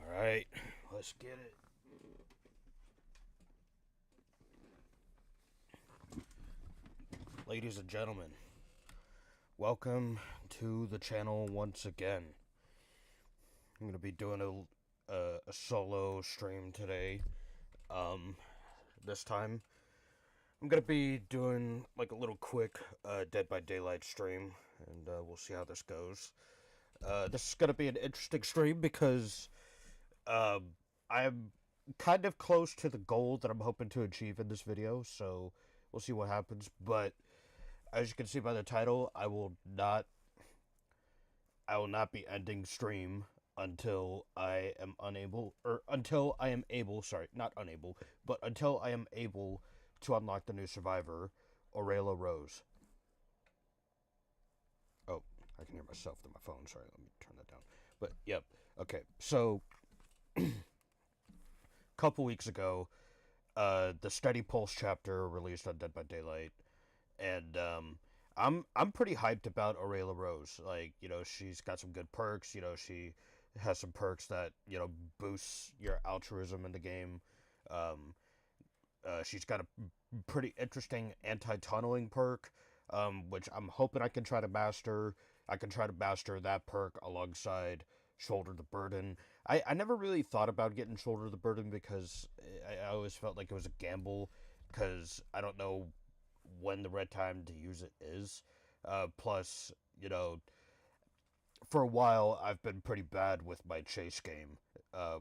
Alright, let's get it. Ladies and gentlemen, welcome to the channel once again. I'm going to be doing a solo stream today. This time, I'm going to be doing like a little quick Dead by Daylight stream, and we'll see how this goes. This is going to be an interesting stream because I'm kind of close to the goal that I'm hoping to achieve in this video, so we'll see what happens. But as you can see by the title, I will not be ending stream until I am able, sorry, not unable, but until I am able to unlock the new survivor, Orela Rose. Oh, I can hear myself through my phone. Sorry, let me turn that down. But, yep. Okay, so couple weeks ago, the Steady Pulse chapter released on Dead by Daylight, and I'm pretty hyped about Orela Rose. Like, you know, she's got some good perks. You know, she has some perks that, you know, boosts your altruism in the game. She's got a pretty interesting anti-tunneling perk, which I'm hoping I can try to master. I can try to master that perk alongside Shoulder the Burden. I never really thought about getting Shoulder the Burden because I always felt like it was a gamble, because I don't know when the right time to use it is. Plus, you know, for a while I've been pretty bad with my chase game,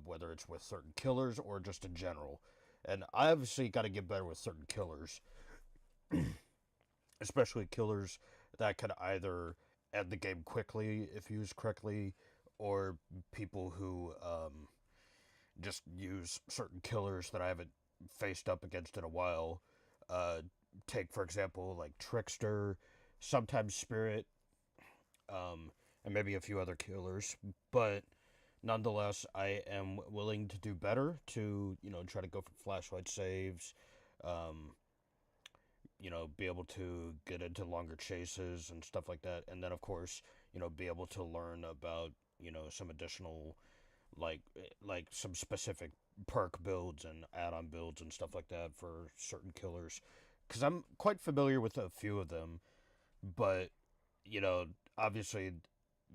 whether it's with certain killers or just in general. And I obviously got to get better with certain killers, especially killers that can either end the game quickly if used correctly, or people who just use certain killers that I haven't faced up against in a while. Uh, Take, for example, like Trickster, sometimes Spirit, and maybe a few other killers. But nonetheless, I am willing to do better to, try to go for flashlight saves, um, be able to get into longer chases and stuff like that. And then, of course, be able to learn about, some additional, like some specific perk builds and add-on builds and stuff like that for certain killers. Because I'm quite familiar with a few of them, but, you know, obviously,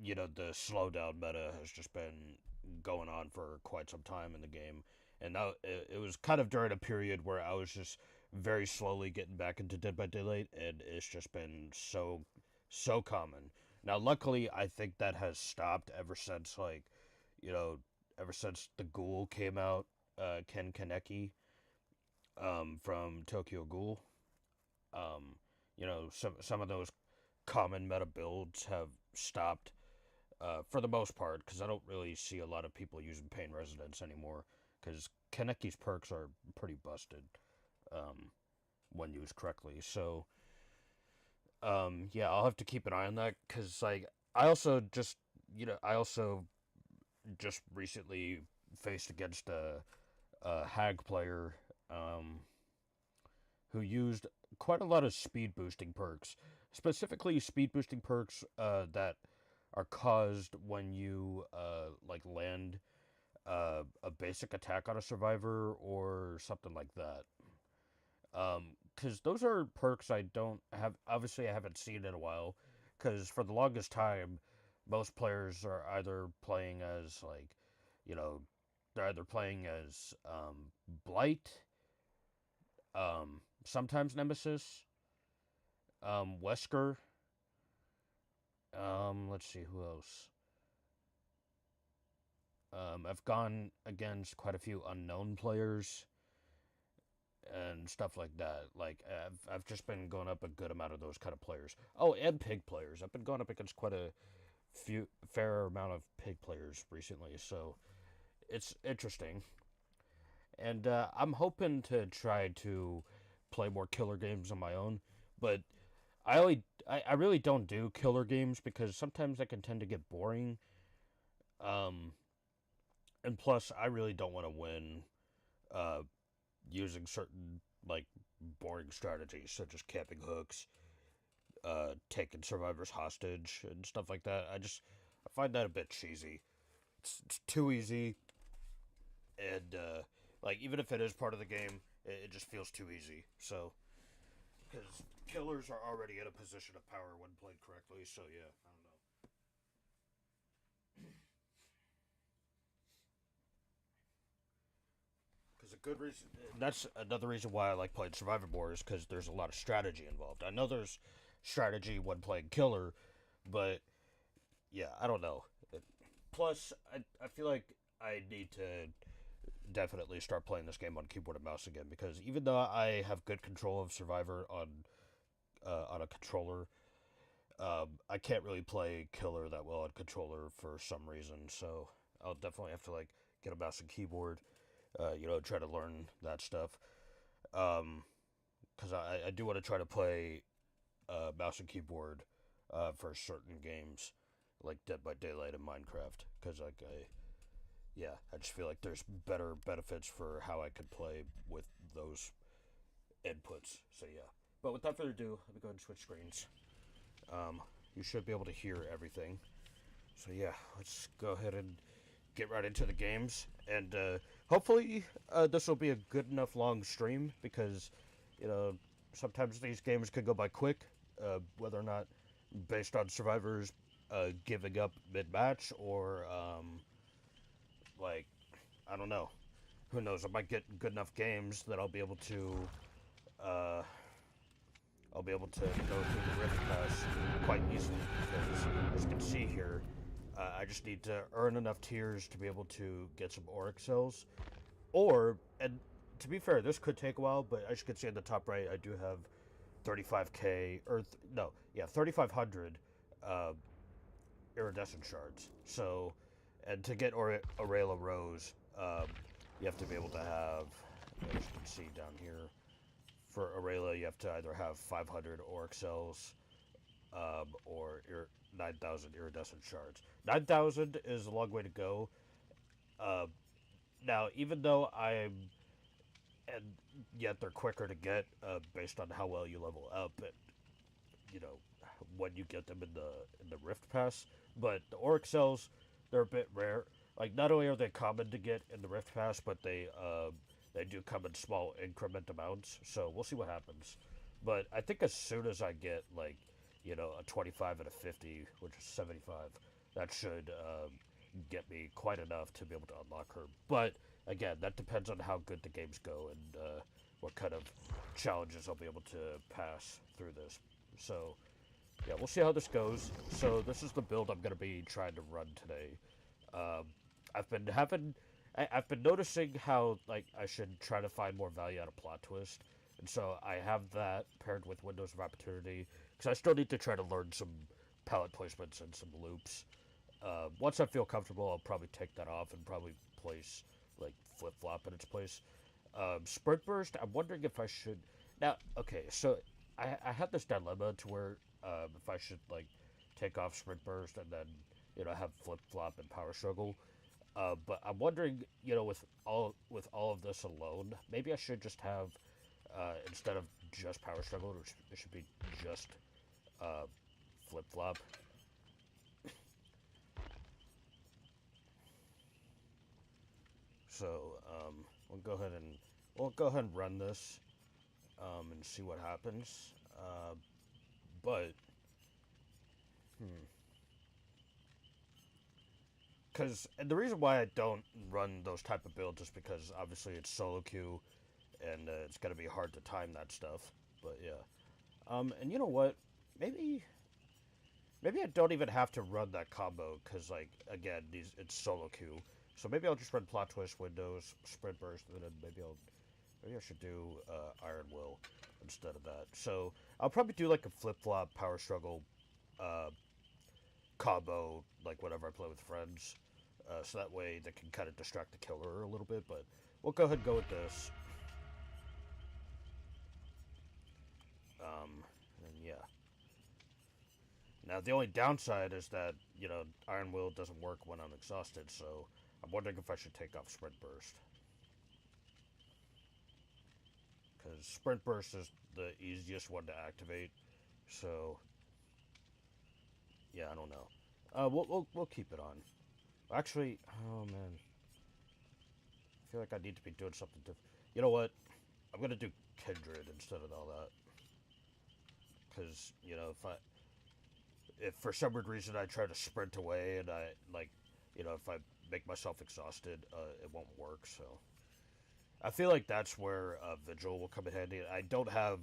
the slowdown meta has just been going on for quite some time in the game. And now it was kind of during a period where I was just very slowly getting back into Dead by Daylight, and it's just been so common. Now, luckily, I think that has stopped ever since, like, you know, ever since the Ghoul came out, Ken Kaneki, from Tokyo Ghoul. Um, some of those common meta builds have stopped, for the most part, because I don't really see a lot of people using Pain Resonance anymore, because Kaneki's perks are pretty busted, um, when used correctly. So, yeah, I'll have to keep an eye on that, because, like, I also just, I also just recently faced against a hag player, who used quite a lot of speed boosting perks, specifically speed boosting perks that are caused when you like land a basic attack on a survivor or something like that. Because those are perks I don't have. Obviously, I haven't seen in a while. Because for the longest time, most players are either playing as like, you know, they're either playing as Blight, sometimes Nemesis, Wesker. Let's see who else. I've gone against quite a few unknown players and stuff like that. Like I've just been going up a good amount of those kind of players. Oh, and pig players. I've been going up against quite a fair amount of pig players recently. So it's interesting, and I'm hoping to try to play more killer games on my own. But I really don't do killer games because sometimes they can tend to get boring. Um, and plus, I really don't want to win uh, using certain like boring strategies such as camping hooks, taking survivors hostage, and stuff like that. I find that a bit cheesy. It's too easy, and like even if it is part of the game, it just feels too easy. So because killers are already in a position of power when played correctly. So yeah, I don't know. Because a good reason, that's another reason why I like playing Survivor more, is because there's a lot of strategy involved. I know there's strategy when playing killer, but yeah, I don't know. Plus, I feel like I need to definitely start playing this game on keyboard and mouse again, because even though I have good control of Survivor on a controller, I can't really play killer that well on controller for some reason. So I'll definitely have to like get a mouse and keyboard, try to learn that stuff. Because I do want to try to play mouse and keyboard for certain games like Dead by Daylight and Minecraft. Because yeah, I just feel like there's better benefits for how I could play with those inputs. So yeah. But without further ado, let me go ahead and switch screens. You should be able to hear everything. So yeah, let's go ahead and get right into the games, and hopefully this will be a good enough long stream, because you know sometimes these games could go by quick, whether or not based on survivors giving up mid-match, or like I don't know, who knows, I might get good enough games that uh, I'll be able to go through the Rift Pass quite easily, because as you can see here, I just need to earn enough tiers to be able to get some Auric cells. And to be fair, this could take a while, but as you can see in the top right, I do have 35k, or no, yeah, 3,500 uh, iridescent shards. So And to get Orela Rose, you have to be able to have, as you can see down here, for Orela, you have to either have 500 Auric cells, or 9,000 iridescent shards. 9,000 is a long way to go. Uh, Now, even though and yet they're quicker to get, based on how well you level up, and you know when you get them in the Rift Pass. But the Auric cells, they're a bit rare. Like, not only are they common to get in the Rift Pass, but they do come in small increment amounts. So we'll see what happens. But I think as soon as I get like, a 25 and a 50, which is 75, that should get me quite enough to be able to unlock her. But again, that depends on how good the games go and what kind of challenges I'll be able to pass through this. So yeah, we'll see how this goes. So this is the build I'm going to be trying to run today. Um, I've been noticing how like I should try to find more value out of plot twist, and so I have that paired with windows of opportunity because I still need to try to learn some palette placements and some loops. Once I feel comfortable, I'll probably take that off and probably place like flip flop in its place. Sprint burst. I'm wondering if I should now. Okay, so I had this dilemma to where if I should like take off sprint burst and then have flip flop and power struggle. But I'm wondering, with all of this alone, maybe I should just have instead of just power struggle, it should be just flip flop. So we'll go ahead and run this and see what happens. But hmm. And the reason why I don't run those type of builds is because obviously it's solo queue, and it's gonna be hard to time that stuff. But yeah, and you know what? Maybe maybe I don't even have to run that combo because like again, it's solo queue. So maybe I'll just run plot twist, windows, sprint burst, and then maybe I should do Iron Will instead of that. So I'll probably do like a flip flop power struggle uh, combo, like whenever I play with friends. So that way they can kind of distract the killer a little bit, but we'll go ahead and go with this. And yeah. Now the only downside is that, Iron Will doesn't work when I'm exhausted, so I'm wondering if I should take off Sprint Burst. Because Sprint Burst is the easiest one to activate, so yeah, I don't know. We'll keep it on. Actually, oh man, I feel like I need to be doing something different. You know what? I'm gonna do Kindred instead of all that. Because if for some weird reason I try to sprint away and I like, if I make myself exhausted, it won't work. So I feel like that's where Vigil will come in handy. I don't have.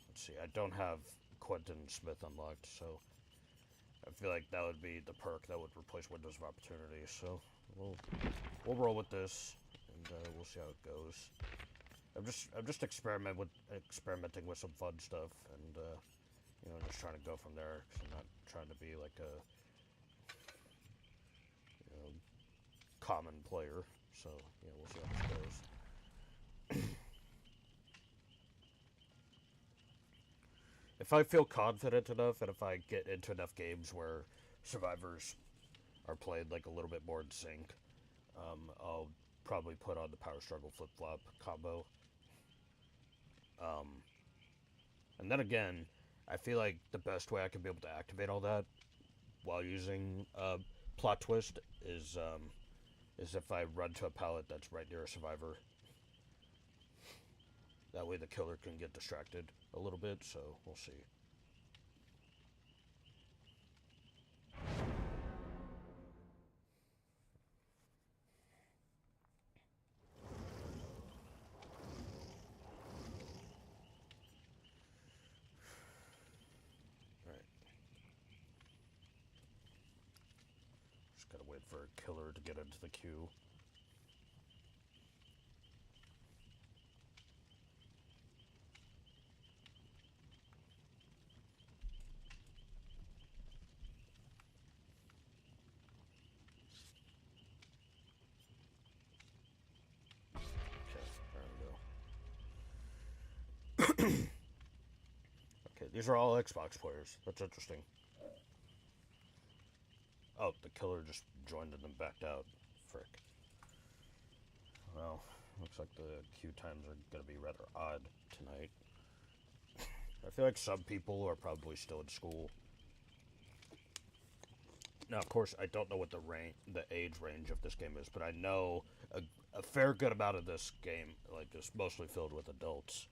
Let's see, I don't have Quentin Smith unlocked, so I feel like that would be the perk that would replace Windows of Opportunity. So we'll roll with this, and we'll see how it goes. I'm just experimenting with some fun stuff, and just trying to go from there. Cause I'm not trying to be like a common player. So yeah, we'll see how this goes. If I feel confident enough, and if I get into enough games where survivors are played like a little bit more in sync, I'll probably put on the power struggle flip flop combo. Um, and then again, I feel like the best way I can be able to activate all that while using plot twist is if I run to a pallet that's right near a survivor. That way the killer can get distracted a little bit, so we'll see. Alright. Just gotta wait for a killer to get into the queue. Okay, these are all Xbox players. That's interesting. Oh, the killer just joined and then backed out. Frick. Well, looks like the queue times are going to be rather odd tonight. I feel like some people are probably still in school. Now, of course, I don't know what the age range of this game is, but I know a fair good amount of this game, like, is mostly filled with adults.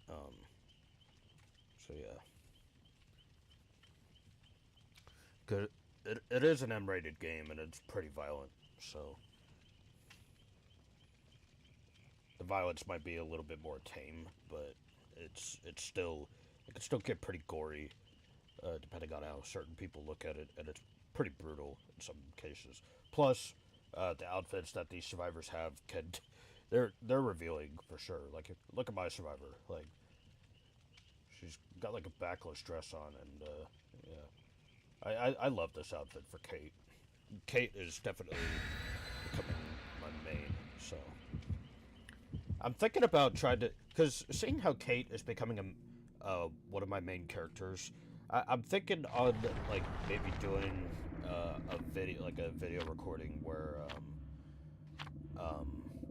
So yeah. Good. It is an M-rated game, and it's pretty violent, so the violence might be a little bit more tame, but it's still, it can still get pretty gory, depending on how certain people look at it, and it's pretty brutal in some cases. Plus, the outfits that these survivors have they're revealing for sure. Like, look at my survivor. Like, she's got like a backless dress on, and yeah, I love this outfit for Kate. Kate is definitely becoming my main, so I'm thinking about trying to, because seeing how Kate is becoming one of my main characters, I'm thinking on like maybe doing a video recording where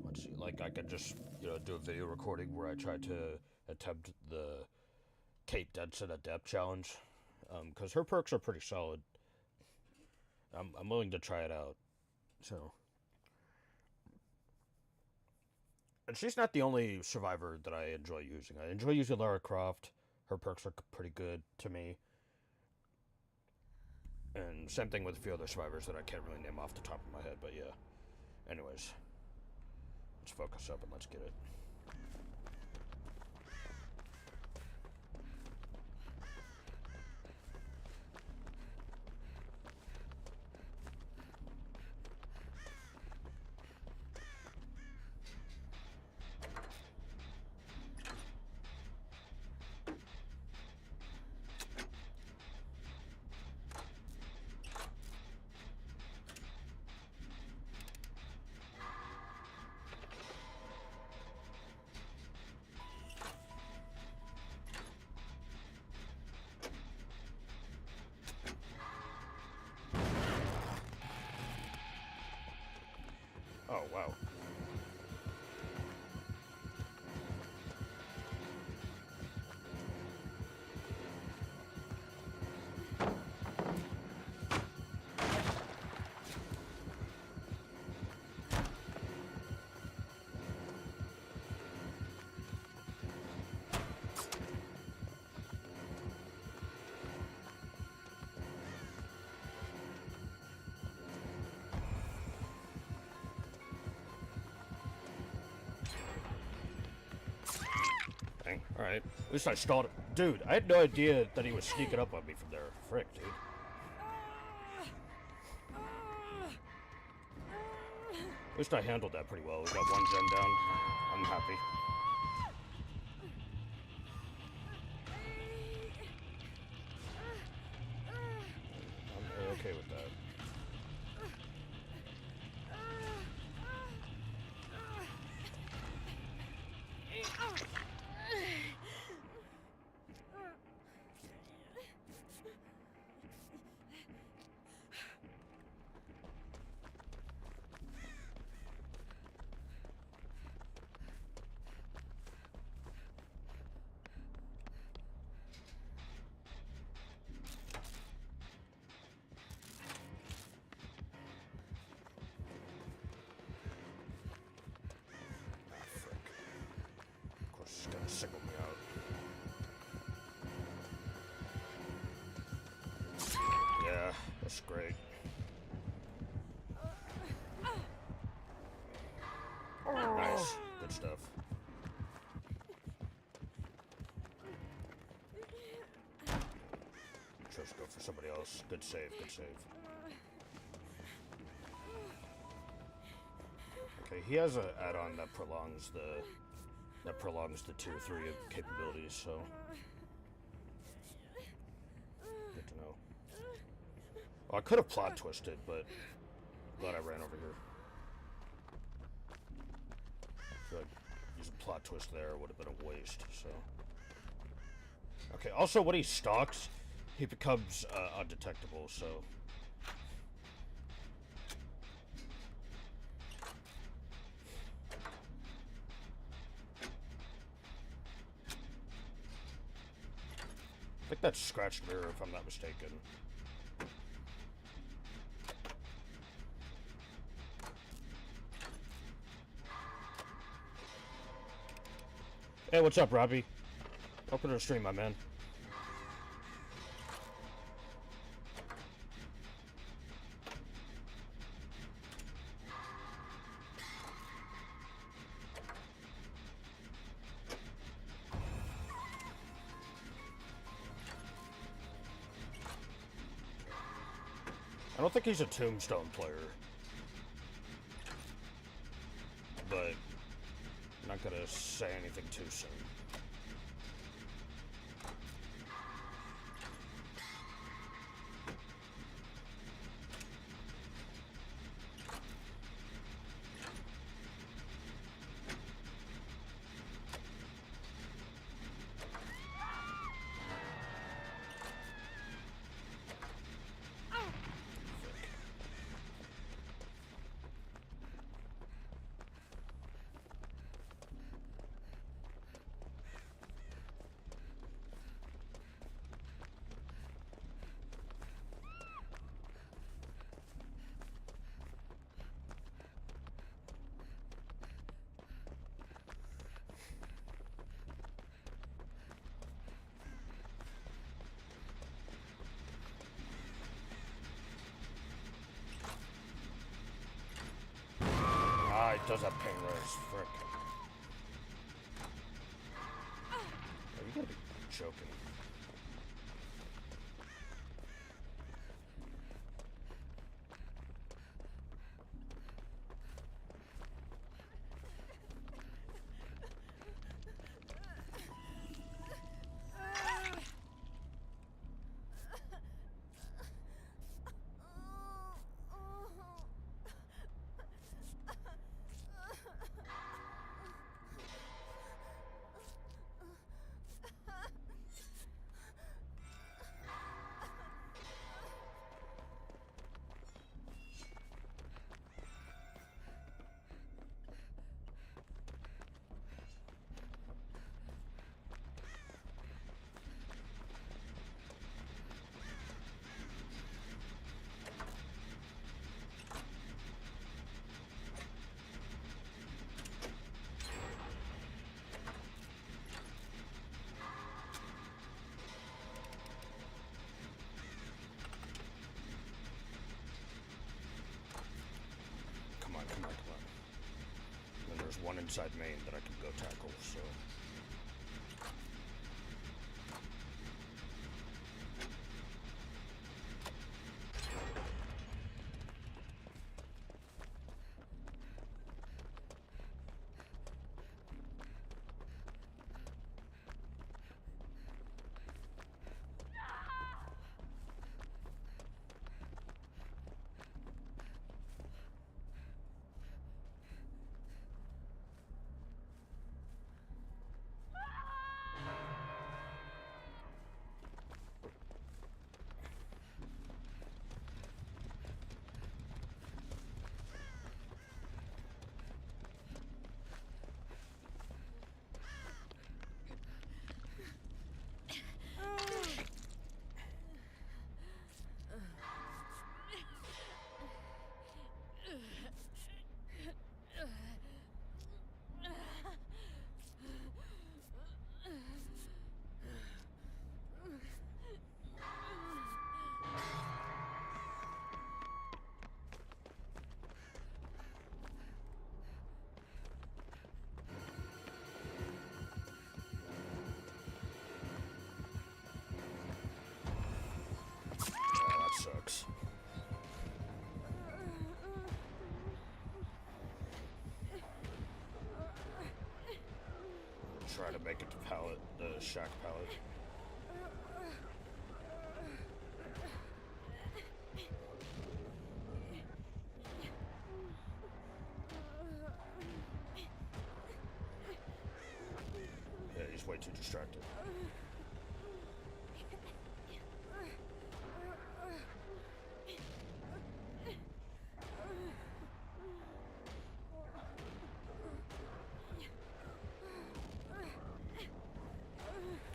let's see, like I could just do a video recording where I try to attempt the Kate Denson Adept challenge, because her perks are pretty solid. I'm willing to try it out, so. And she's not the only survivor that I enjoy using. I enjoy using Lara Croft. Her perks are pretty good to me. And same thing with a few other survivors that I can't really name off the top of my head, but yeah. Anyways, let's focus up and let's get it. Oh, wow. Dang, alright. At least I stalled it. Dude, I had no idea that he was sneaking up on me from there. Frick, dude. At least I handled that pretty well. We got one gen down. I'm happy. I'm okay with that. It's gonna sickle me out. Yeah, that's great. Nice. Good stuff. Chose to go for somebody else. Good save, good save. Okay, he has an add-on that prolongs the tier 3 capabilities, so good to know. Well, I could have plot twisted, but glad I ran over here. I feel like using plot twist there would have been a waste, so. Okay, also when he stalks, he becomes undetectable, so. I think that's scratched mirror if I'm not mistaken. Hey, what's up, Robbie? Welcome to the stream, my man. I don't think he's a Tombstone player. But I'm not gonna say anything too soon. Ah, it does have pain res, frick. Oh, you gotta be joking. There's one inside main that I can go tackle, so. Sucks. Try to make it to pallet, the shack pallet. distracted.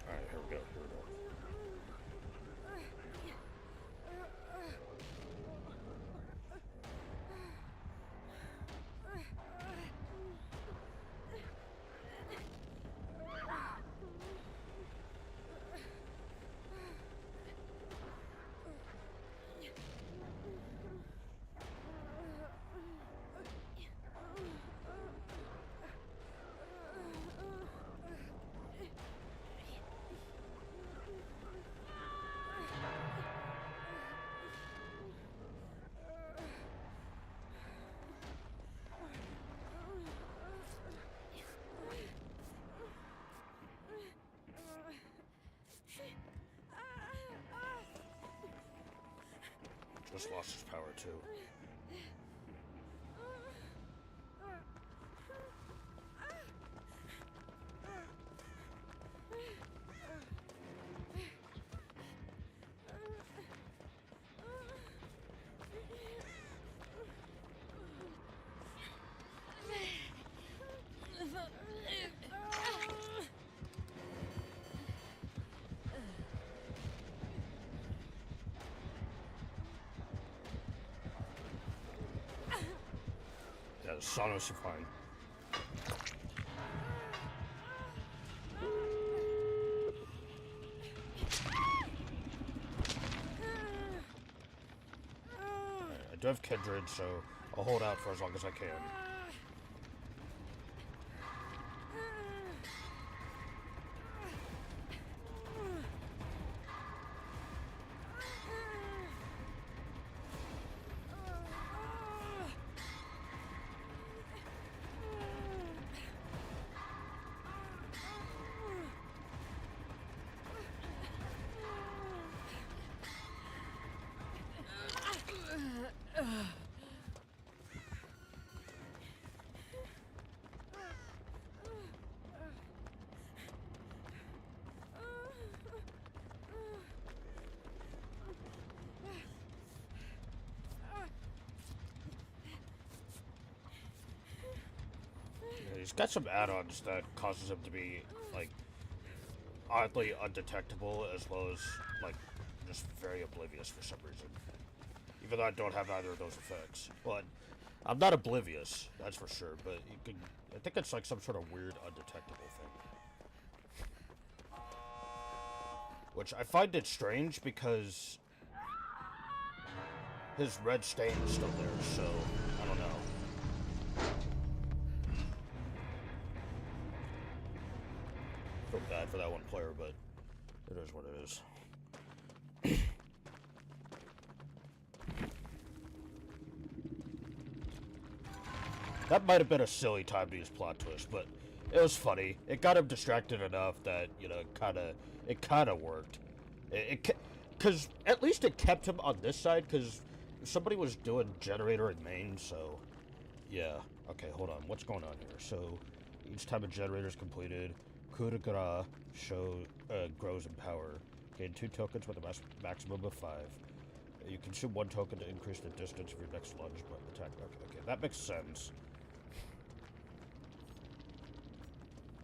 Alright, here we go. Just lost his power too. Yeah, the Sonos are fine. I do have Kindred, so I'll hold out for as long as I can. He's got some add-ons that causes him to be, like, oddly undetectable, as well as, like, just very oblivious for some reason. Even though I don't have either of those effects. But I'm not oblivious, that's for sure, but you can, I think it's like some sort of weird undetectable thing. Which I find it strange because his red stain is still there, so I don't know. Feel bad for that one player, but it is what it is. That might have been a silly time to use plot twist, but it was funny. It got him distracted enough that, you know, it kind of worked. Because at least it kept him on this side, because somebody was doing generator in main, so yeah. Okay, hold on. What's going on here? So each time a generator is completed, coup de grace grows in power. Gain 2 tokens with a maximum of 5. You consume 1 token to increase the distance of your next lunge attack. Okay, that makes sense.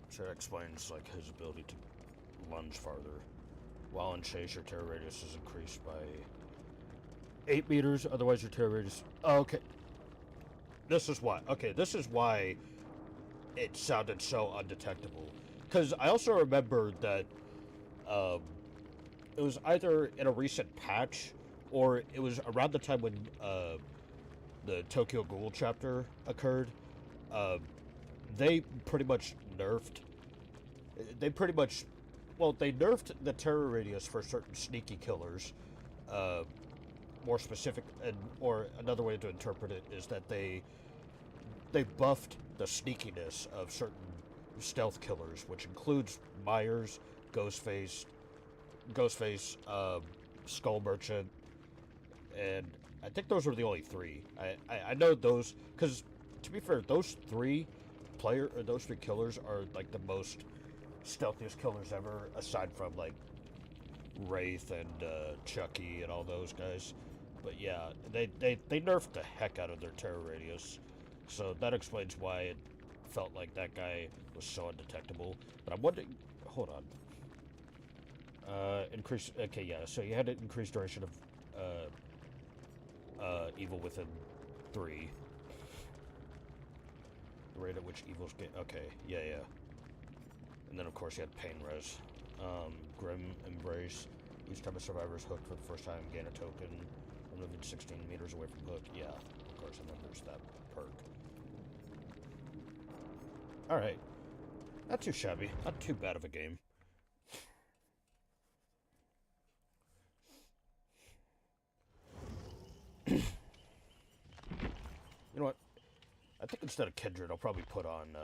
So that explains, like, his ability to lunge farther. While in chase, your terror radius is increased by 8 meters, otherwise your terror radius... Oh, okay. This is why. Okay, this is why it sounded so undetectable. Because I also remember that it was either in a recent patch, or it was around the time when the Tokyo Ghoul chapter occurred. They pretty much nerfed... They nerfed the terror radius for certain sneaky killers. More specific, or another way to interpret it is that they buffed the sneakiness of certain stealth killers, which includes Myers, Ghostface, Skull Merchant, and I think those were the only 3. I know those, because to be fair, those three killers are like the most stealthiest killers ever, aside from like Wraith and Chucky and all those guys. But yeah, they nerfed the heck out of their terror radius, so that explains why it felt like that guy was so undetectable. But I'm wondering, hold on. Increase. Okay, yeah. So you had an increased duration of evil within 3. The rate at which evils get. Okay, yeah, yeah. And then of course you had pain res. Grim embrace. Each time a survivor is hooked for the first time, gain a token. Moving 16 meters away from hook. Yeah, of course. And then there's that perk. All right. Not too shabby. Not too bad of a game. You know what? I think instead of Kindred, I'll probably put on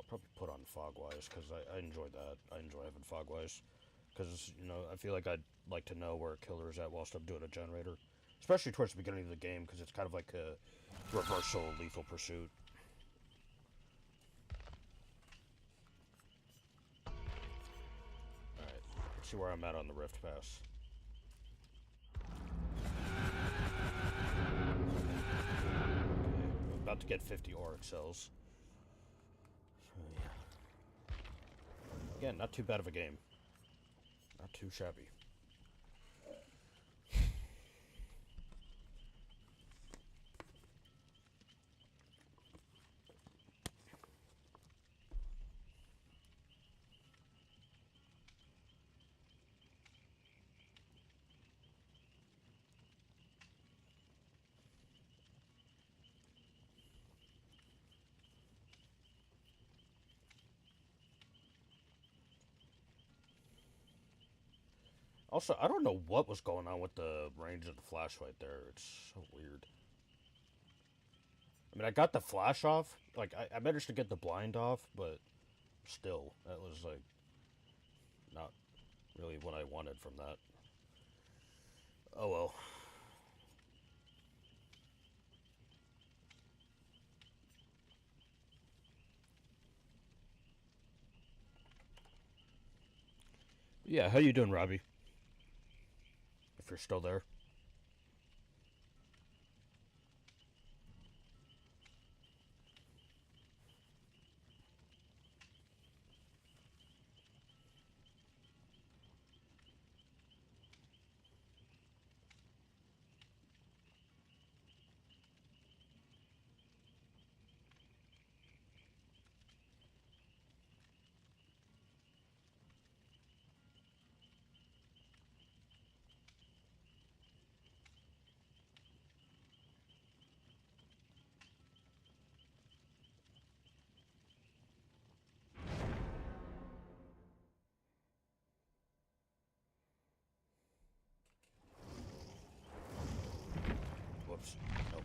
Fogwise, because I enjoy that. I enjoy having Fogwise, because you know I feel like I'd like to know where a killer is at whilst I'm doing a generator, especially towards the beginning of the game, because it's kind of like a reversal lethal pursuit. All right, let's see where I'm at on the Rift Pass. About to get 50 auric cells. So, yeah. Again, not too bad of a game. Not too shabby. Also, I don't know what was going on with the range of the flashlight there. It's so weird. I mean, I got the flash off. Like, I managed to get the blind off, but still, that was, like, not really what I wanted from that. Oh, well. Yeah, how you doing, Robbie? If you're still there. Whoops. Nope.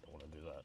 Don't want to do that.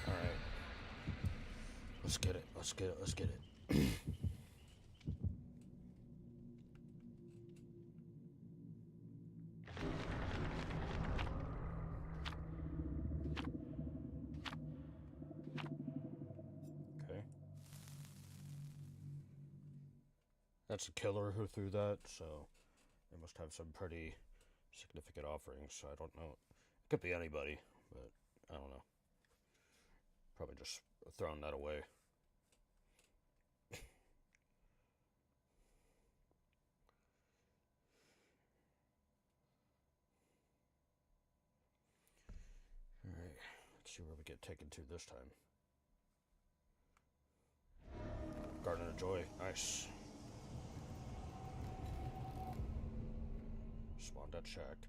Alright. Let's get it. Let's get it. Let's get it. Okay. That's a killer who threw that, so they must have some pretty significant offerings, so I don't know. It could be anybody, but I don't know. Probably just throwing that away. Alright, let's see where we get taken to this time. Garden of Joy, nice. Spawned at shack.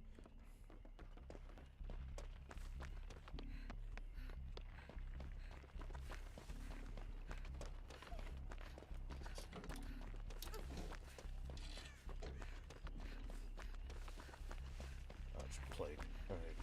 That's plague. Alright.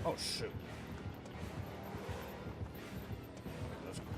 Oh shoot. That's great.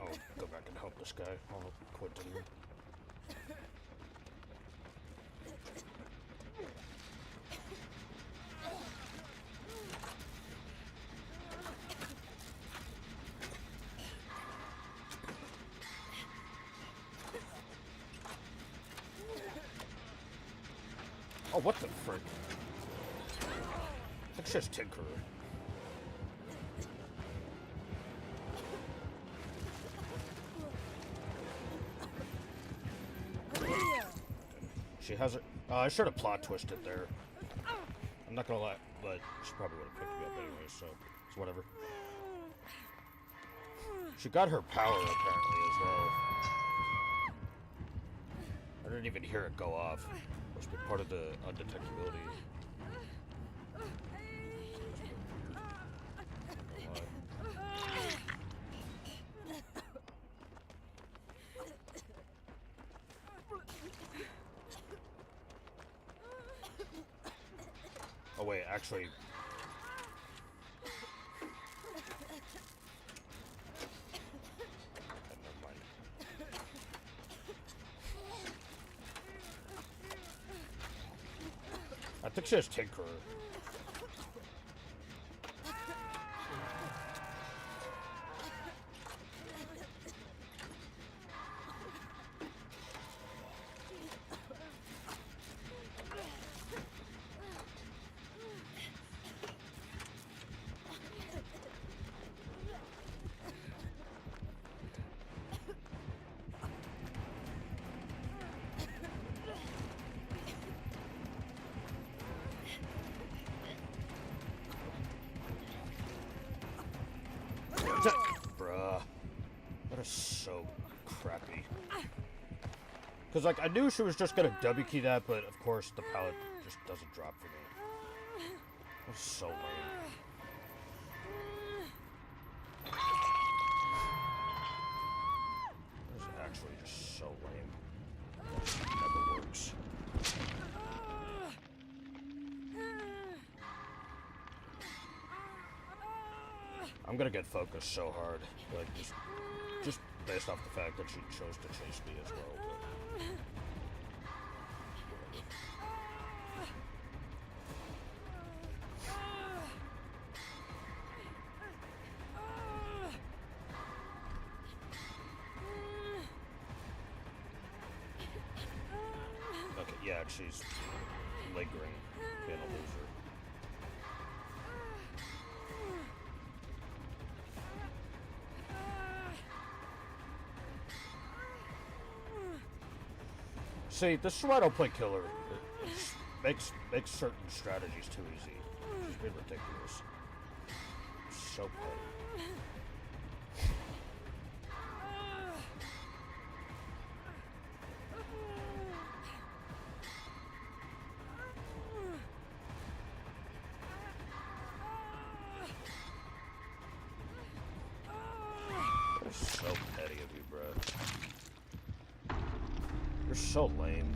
I'll go back and help this guy. I'll continue. Oh, what the frick? It's just Tinkerer. She has it. I should have plot twisted there. I'm not gonna lie, but she probably would have picked me up anyway, so it's whatever. She got her power apparently as well. I didn't even hear it go off. Must be part of the undetectability. Oh wait, actually... never mind. I think she has Tinkerer. Bruh. That is so crappy. Because, like, I knew she was just gonna W key that, but of course the pallet just doesn't drop for me. That's so lame. That is actually just so lame. That never works. I'm gonna get focused so hard, like just based off the fact that she chose to chase me as well. But... okay, yeah, she's lingering, being a loser. See, this is why I don't play killer. It makes certain strategies too easy. Just It's ridiculous. So petty. So petty of you, bro. You're so lame.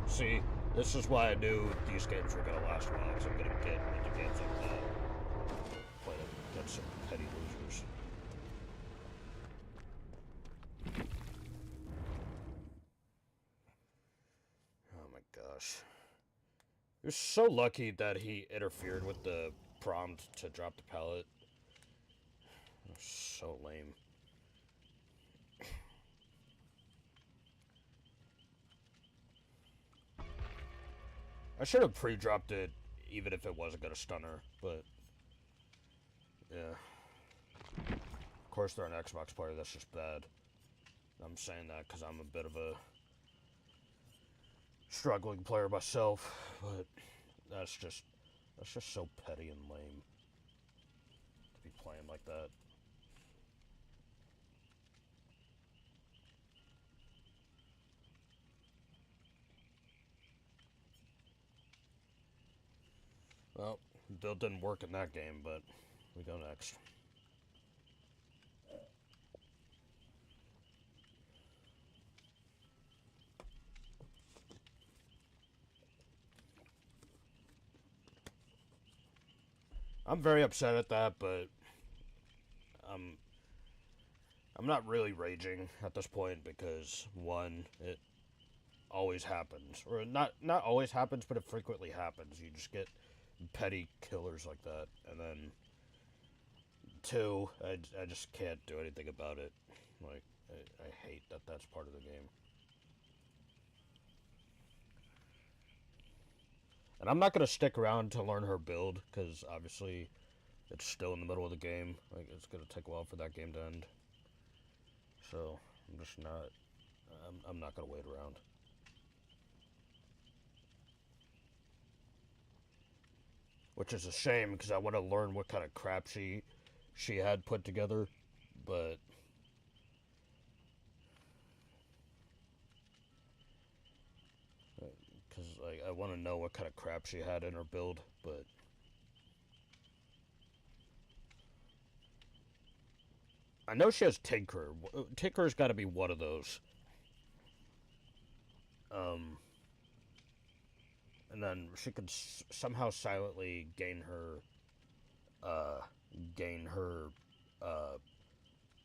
See, this is why I knew these games were gonna last a while, because I'm gonna get into games like that. Play against some petty losers. Oh my gosh. You're so lucky that he interfered with the prompt to drop the pallet. So lame. I should have pre-dropped it, even if it wasn't gonna stun her, but yeah. Of course, they're an Xbox player. That's just bad. I'm saying that because I'm a bit of a struggling player myself, but that's just so petty and lame to be playing like that. Well, it didn't work in that game, but we go next. I'm very upset at that, but I'm not really raging at this point because one, it always happens, or not always happens, but it frequently happens. You just get petty killers like that, and then two, I just can't do anything about it. Like I hate that that's part of the game. And I'm not gonna stick around to learn her build because obviously it's still in the middle of the game. Like it's gonna take a while for that game to end. So I'm just not. I'm not gonna wait around. Which is a shame because I want to learn what kind of crap she had put together, but because like I want to know what kind of crap she had in her build, but I know she has Tinker. Tinker's got to be one of those. And then she could somehow silently uh, gain uh,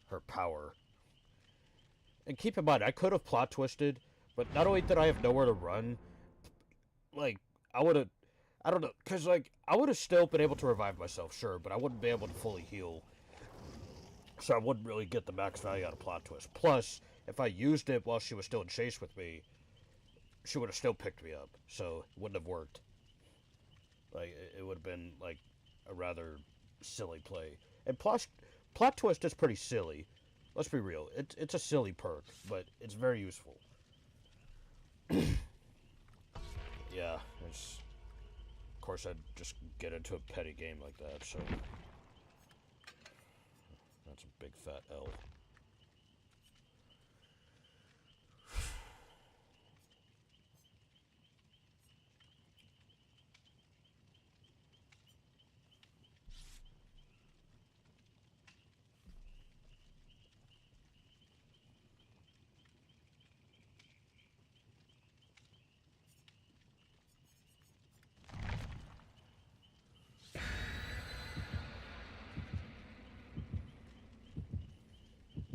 her power. And keep in mind, I could have plot twisted, but not only did I have nowhere to run, like I would have, I don't know, cause like I would have still been able to revive myself, sure, but I wouldn't be able to fully heal, so I wouldn't really get the max value out of plot twist. Plus, if I used it while she was still in chase with me, she would have still picked me up, so it wouldn't have worked. Like it would have been like a rather silly play. And plus, plot twist is pretty silly. Let's be real. It's a silly perk, but it's very useful. Yeah, it's of course I'd just get into a petty game like that. So that's a big fat L.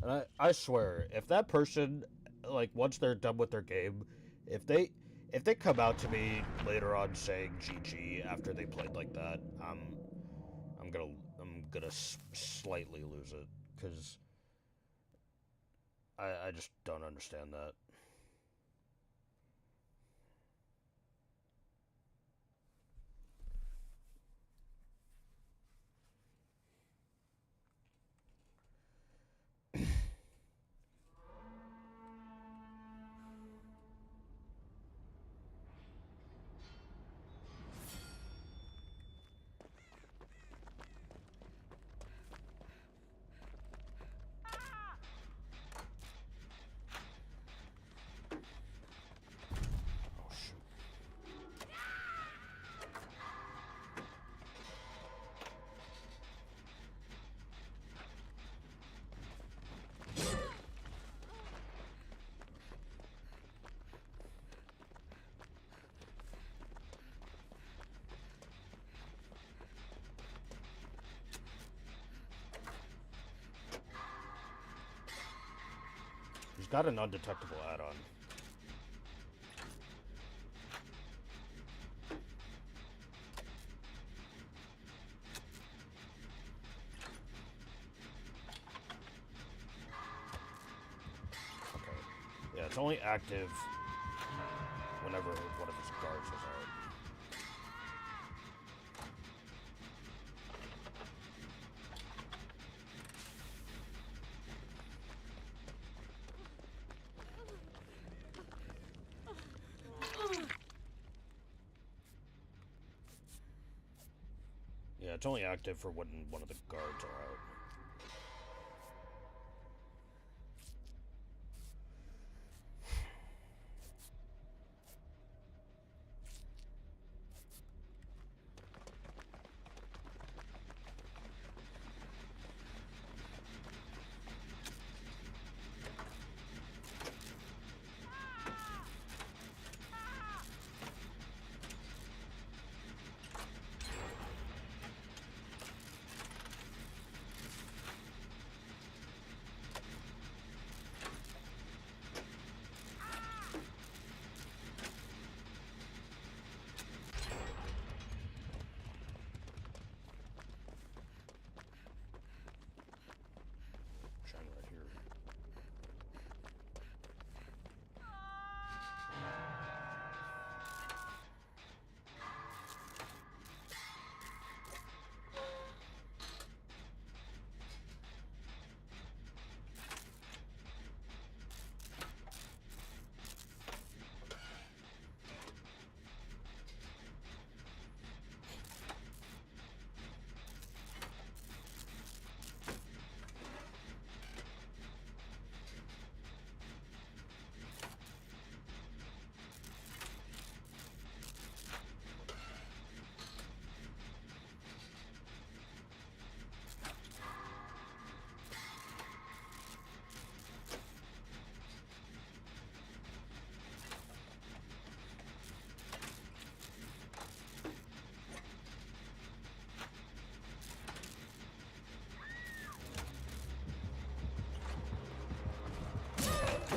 And I swear, if that person, like, once they're done with their game, if they if they come out to me later on saying GG after they played like that, I'm gonna slightly lose it because I just don't understand that. got an undetectable add-on. Okay. Yeah, it's only active whenever one of his guards is out. Yeah, it's only active for when one of the guards are out.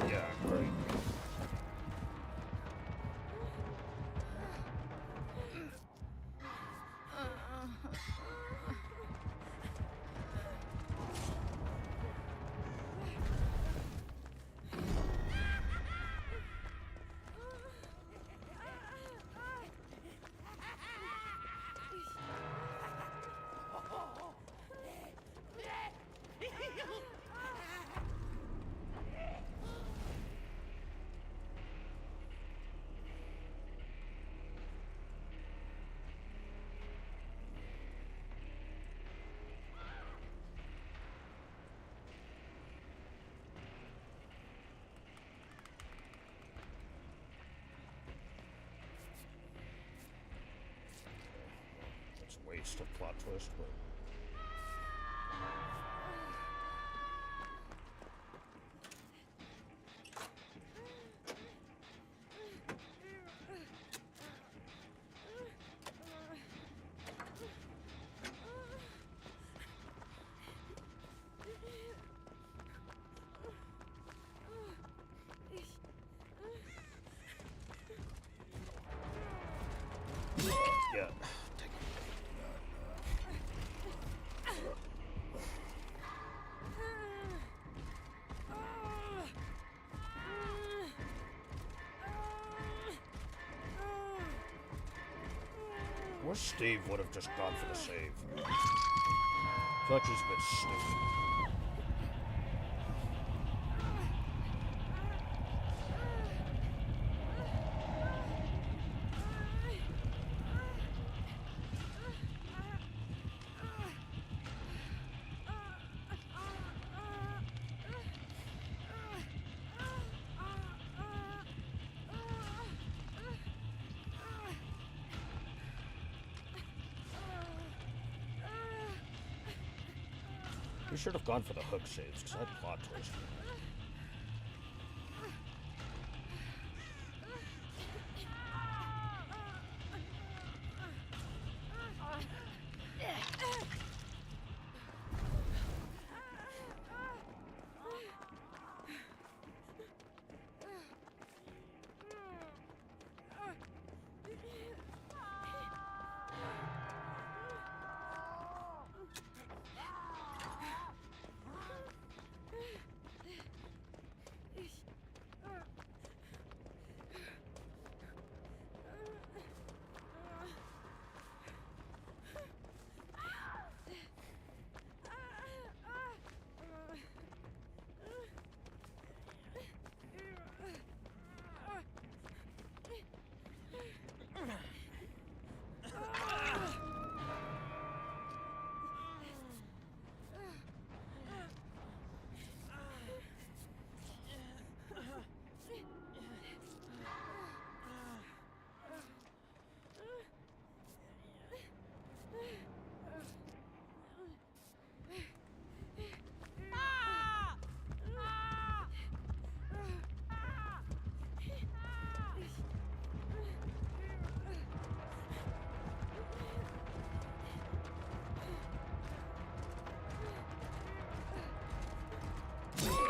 Yeah, great. That's a waste of plot twist, but... Yeah. I wish Steve would have just gone for the save. I feel like he's a bit stupid. We should have gone for the hook saves, because that plot twist.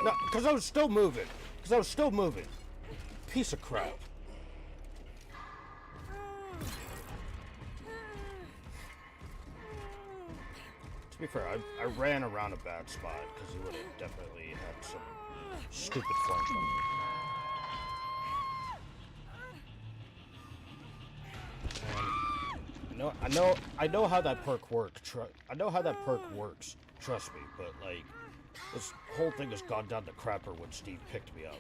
No, because I was still moving. Piece of crap. To be fair, I ran around a bad spot because he would have definitely had some stupid flank on me. I know how that perk works. I know how that perk works. Trust me, but like, this whole thing has gone down the crapper when Steve picked me up.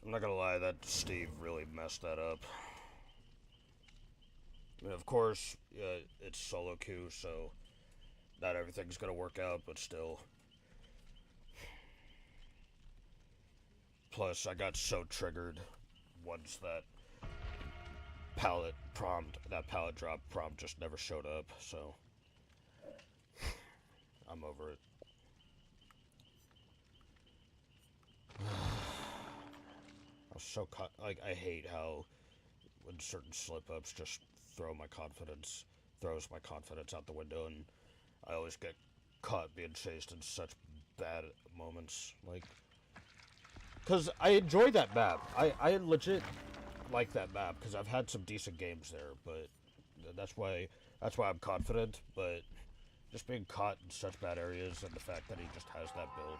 I'm not gonna lie, that Steve really messed that up. I mean, of course, it's solo queue, so not everything's gonna work out, but still. Plus, I got so triggered once that pallet drop prompt just never showed up, so I'm over it. I was so I hate how when certain slip-ups just throws my confidence out the window, and I always get caught being chased in such bad moments, like, because I enjoy that map. I legit like that map because I've had some decent games there, but that's why I'm confident. But just being caught in such bad areas, and the fact that he just has that build,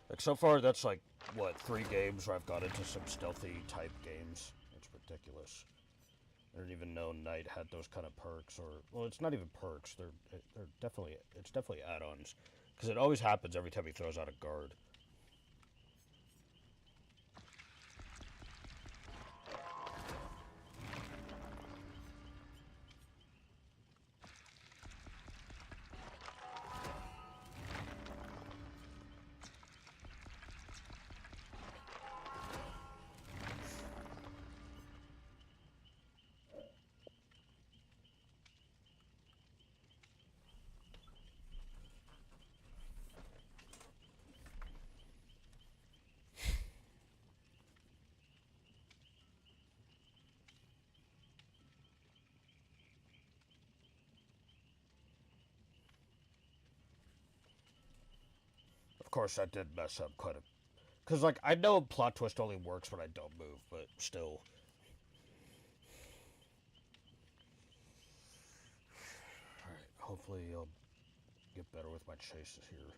like, so far that's like what, 3 games where I've got into some stealthy type games. It's ridiculous. I didn't even know Knight had those kind of perks, or, well, it's not even perks. They're definitely, it's definitely add-ons, because it always happens every time he throws out a guard. Of course, that did mess up quite a... Because, like, I know plot twist only works when I don't move, but still. Alright, hopefully I'll get better with my chases here.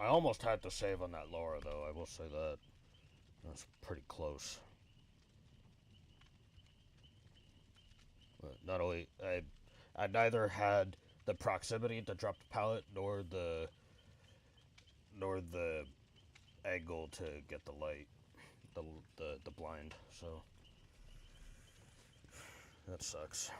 I almost had to save on that Laura, though, I will say that. That's pretty close. But not only... I neither had the proximity to drop the pallet, nor the angle to get the light, the blind, so that sucks.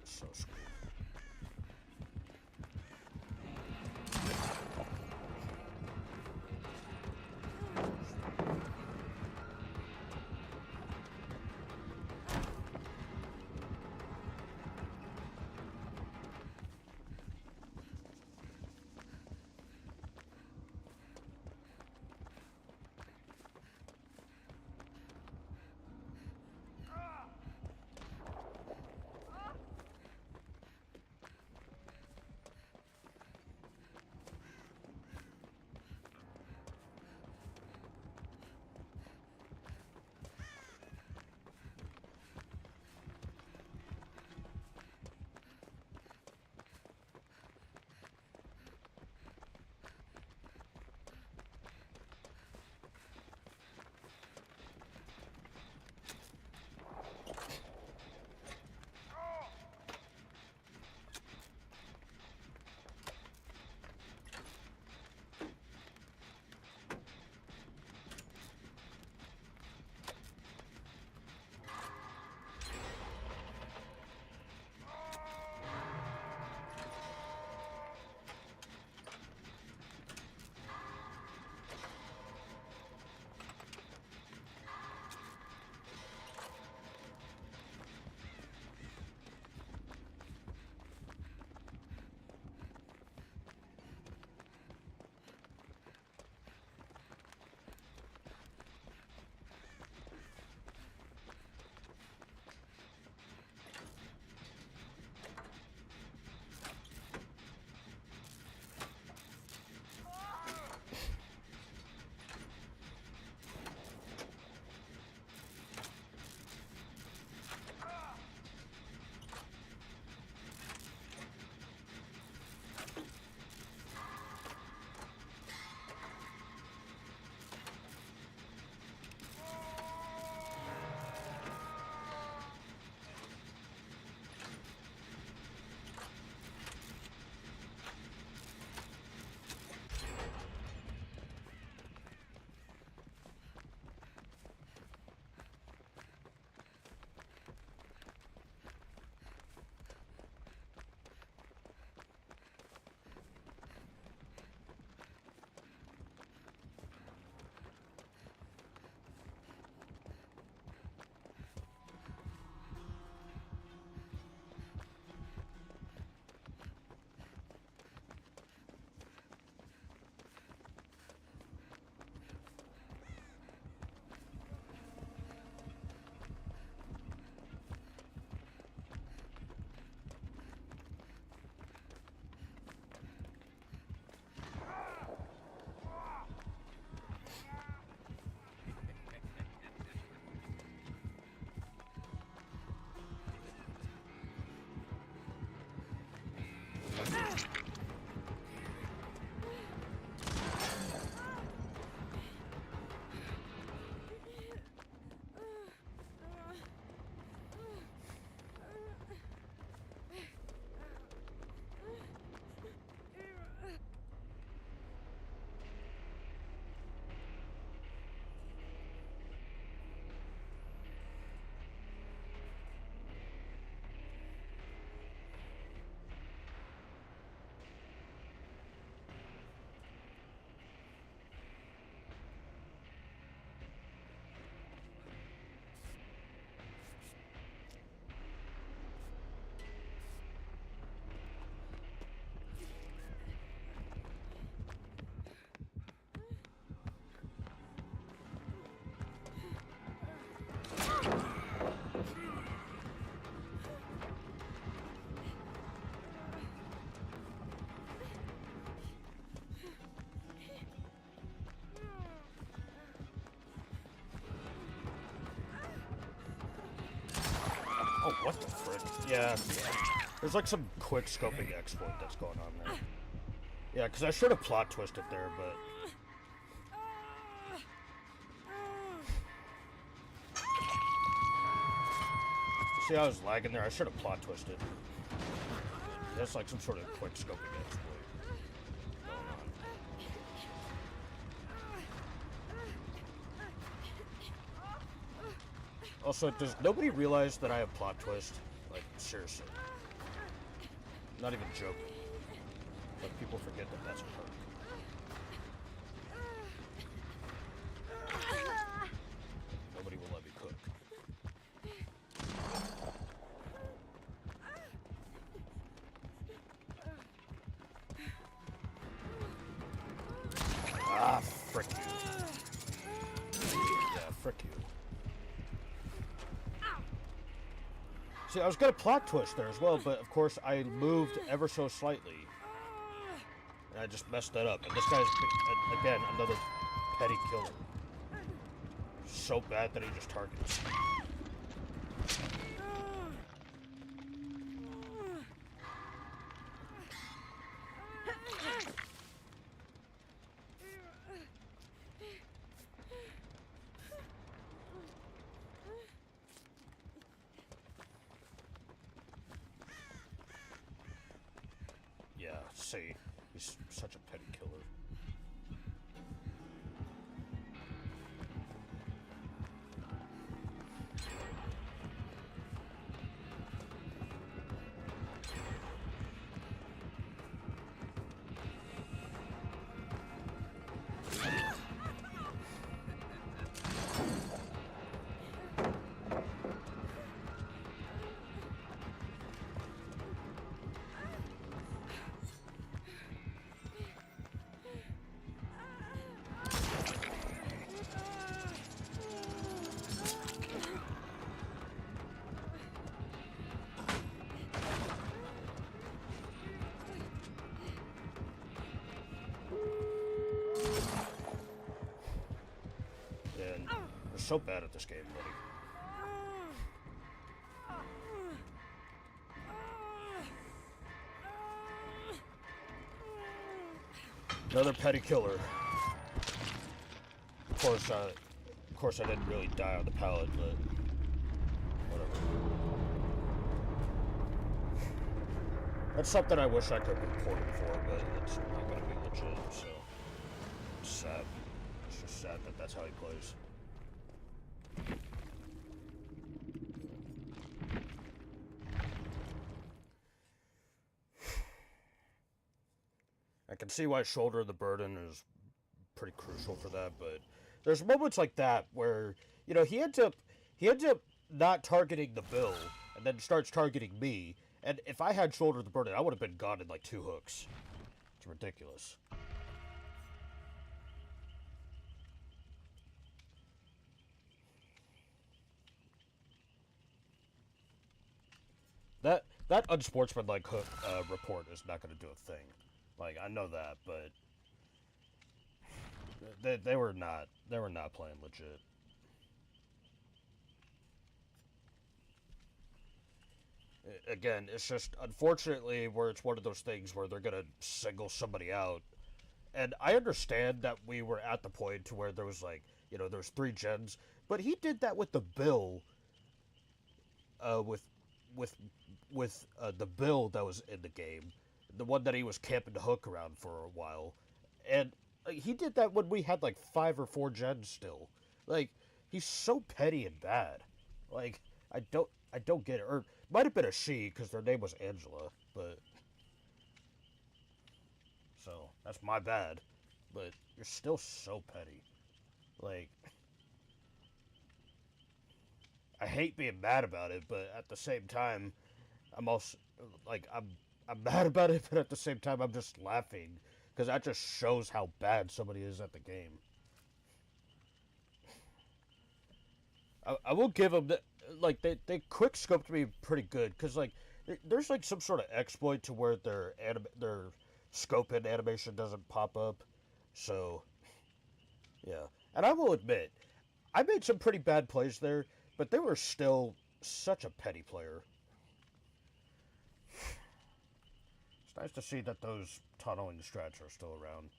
So screwed. Yeah, there's like some quick scoping exploit that's going on there. Yeah, because I should have plot twisted there, but... See how I was lagging there? I should have plot twisted. That's like some sort of quick scoping exploit going on. Also, does nobody realize that I have plot twist? Like, seriously. Not even joking. But people forget that that's a perk. Nobody will let me cook. Ah, frick you. Yeah, frick you. See, I was gonna plot twist there as well, but of course I moved ever so slightly. And I just messed that up. And this guy's, again, another petty killer. So bad that he just targets. Yeah, see, he's such a petty killer. And you're so bad at this game, buddy. Another petty killer. Of course I didn't really die on the pallet, but whatever. That's something I wish I could report him for, but it's not gonna be legit, so it's sad. It's just sad that that's how he plays. I can see why shoulder the burden is pretty crucial for that, but there's moments like that where, you know, he ends up not targeting the bill and then starts targeting me, and if I had shoulder the burden, I would have been gone in like 2 hooks. It's ridiculous. That unsportsmanlike hook report is not going to do a thing. Like, I know that, but they were not playing legit. Again, it's just unfortunately where it's one of those things where they're gonna single somebody out, and I understand that we were at the point to where there was like, you know, there's 3 gens, but he did that with the bill, with the bill that was in the game, the one that he was camping the hook around for a while, and he did that when we had like 5 or 4 gens still. Like, he's so petty and bad. Like, I don't get it. Or might have been a she because their name was Angela, but so that's my bad. But you're still so petty. Like, I hate being mad about it, but at the same time, I'm also like I'm mad about it, but at the same time, I'm just laughing because that just shows how bad somebody is at the game. I will give them that. Like, they quick scoped me pretty good because like there's like some sort of exploit to where their scope in animation doesn't pop up, so yeah. And I will admit, I made some pretty bad plays there, but they were still such a petty player. It's nice to see that those tunneling strats are still around.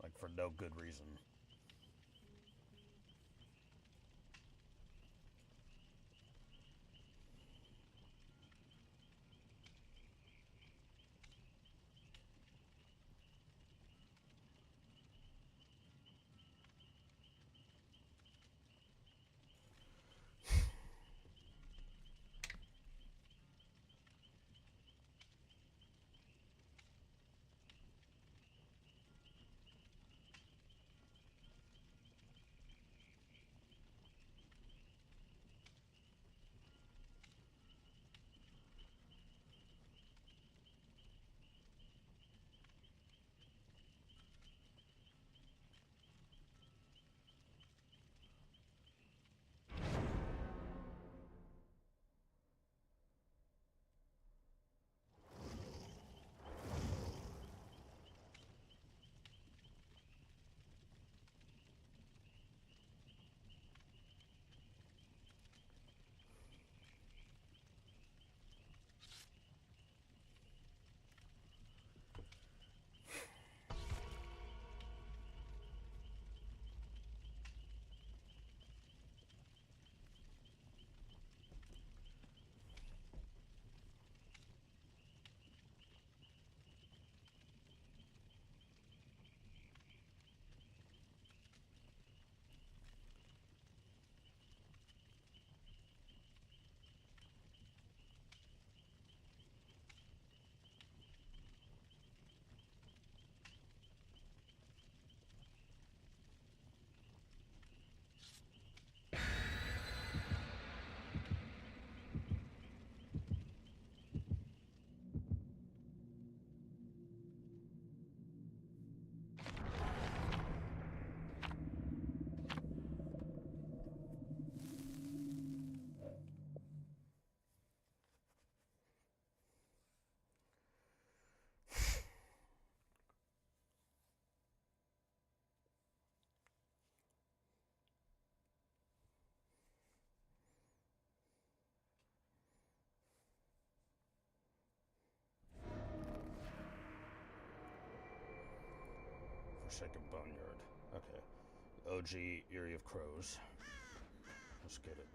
Like, for no good reason. Forsaken Boneyard. Okay. OG Eyrie of Crows. Let's get it.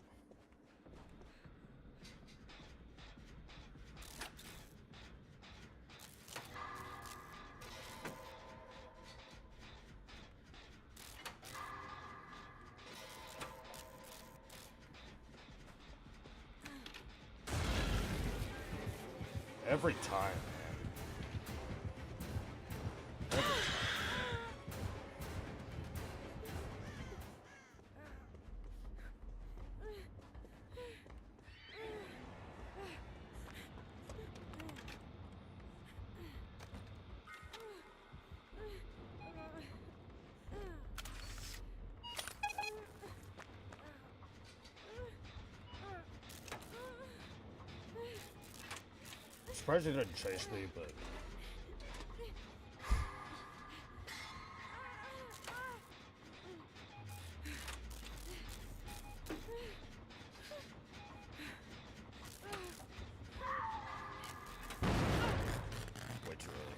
Every time, man. I'm surprised he didn't chase me, but... way too early.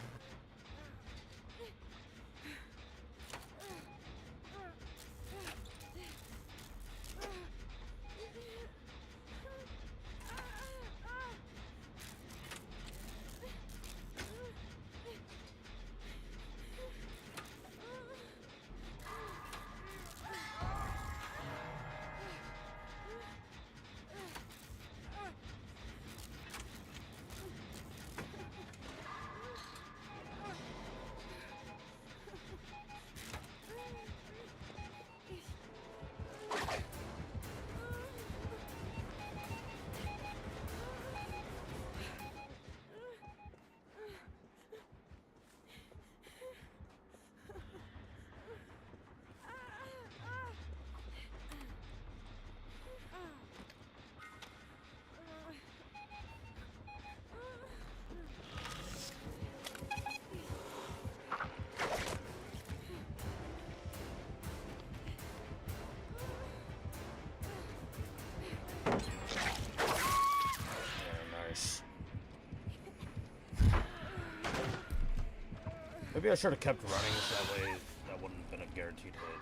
Maybe I should have kept running, so that way that wouldn't have been a guaranteed hit,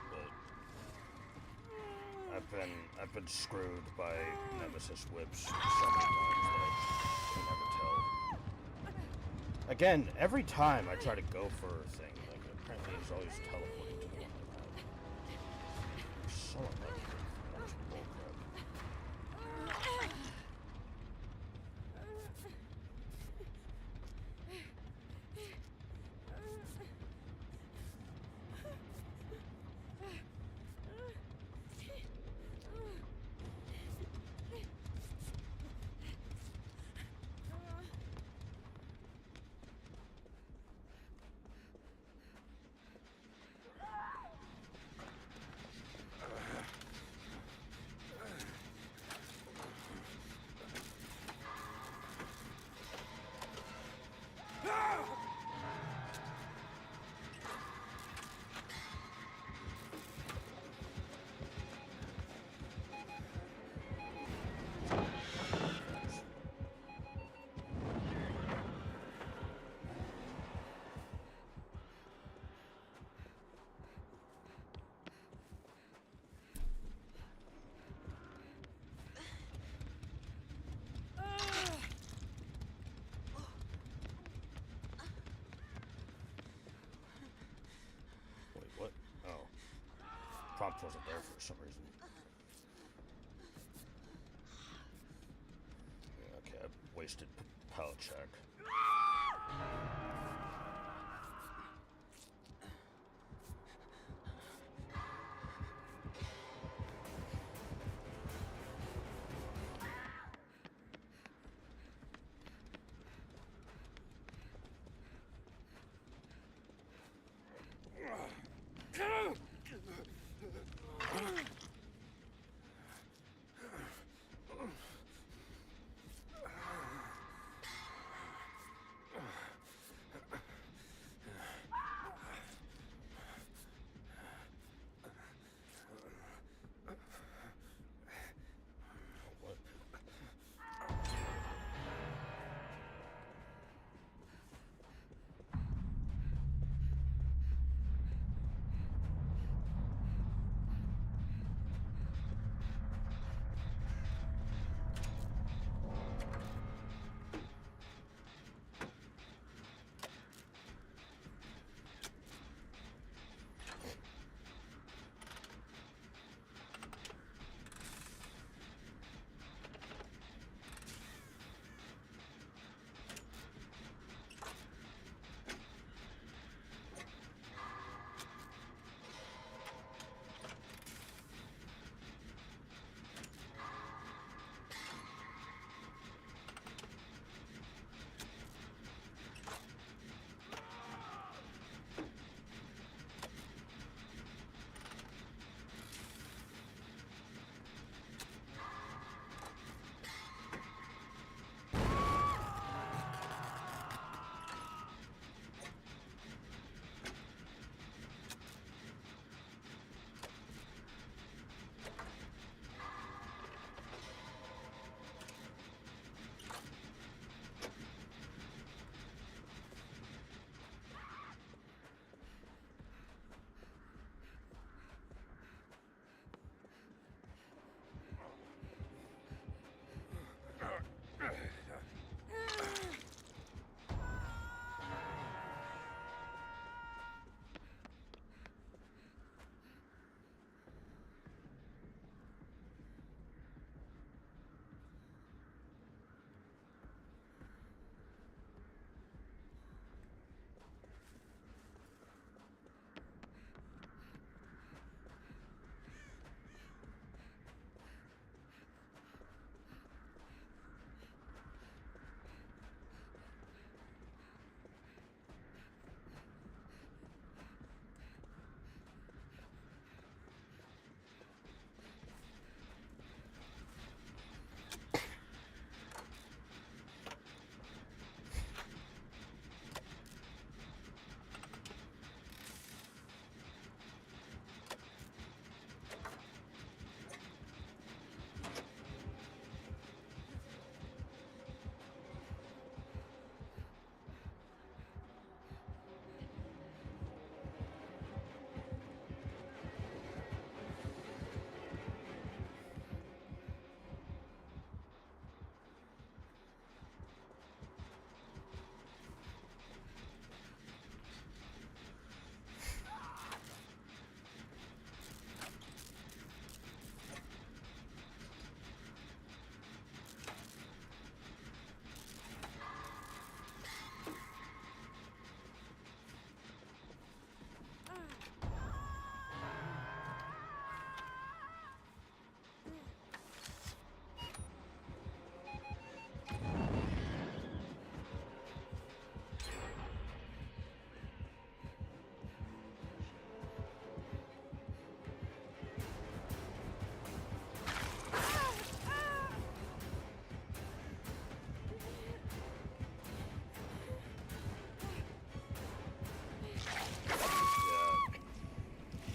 but I've been screwed by Nemesis whips so many times that I can never tell. Again, every time I try to go for a thing, like apparently he's always teleporting to the one I have. So unlucky. That's bullcrap. What? Oh. Prompt wasn't there for some reason. Okay, I wasted pallet check.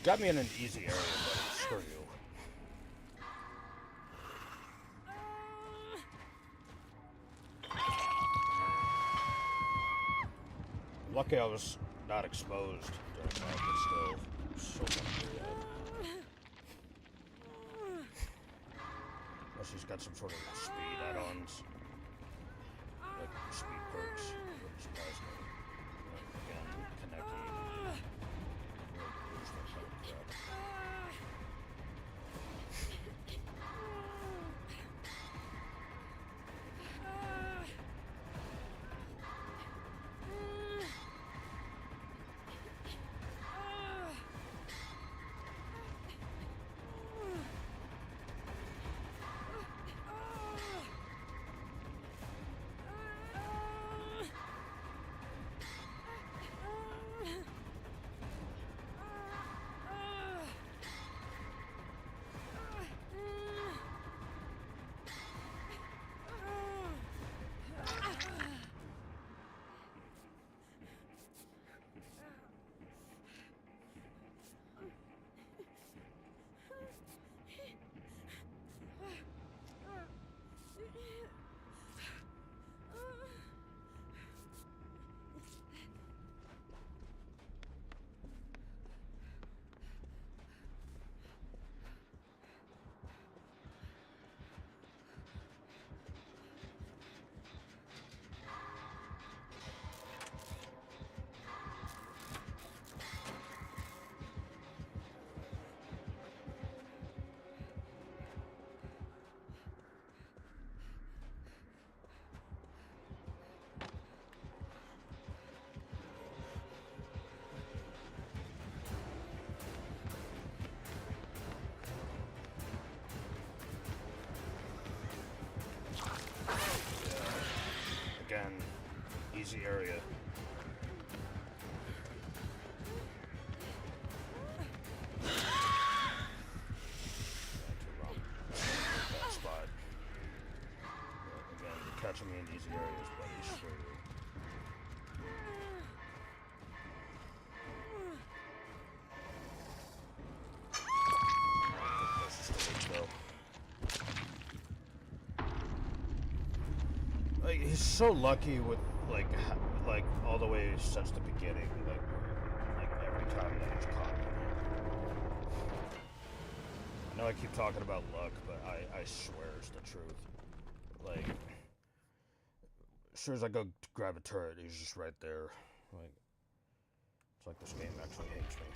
Got me in an easy area, buddy. Screw you. Lucky I was not exposed during that, but still, so much. Unless he's got some sort of speed add-ons, like speed perks. Surprise me. Again, Kaneki. Boost that kind of crap. Again, easy area. That spot. Again, you're catching me in easy areas, buddy. Screw you. Like, he's so lucky with like all the way since the beginning, like every time that he's caught me. I know I keep talking about luck, but I swear it's the truth. Like, as soon as I go to grab a turret, he's just right there. Like, it's like this game actually hates me.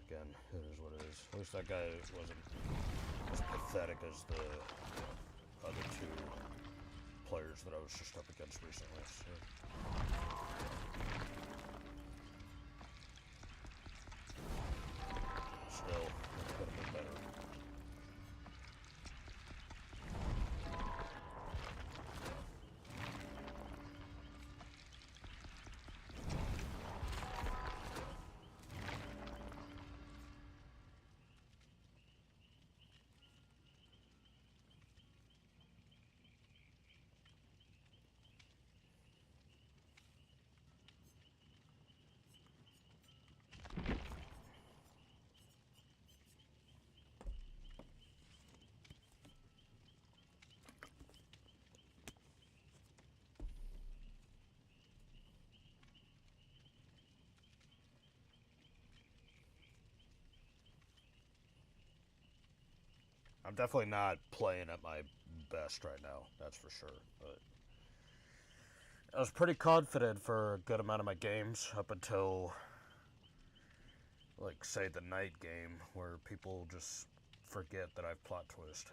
Again, it is what it is. At least that guy wasn't as pathetic as the other two players that I was just up against recently. So. Still, it's gonna be better. I'm definitely not playing at my best right now, that's for sure. But I was pretty confident for a good amount of my games up until, like, say, the night game, where people just forget that I've plot twist.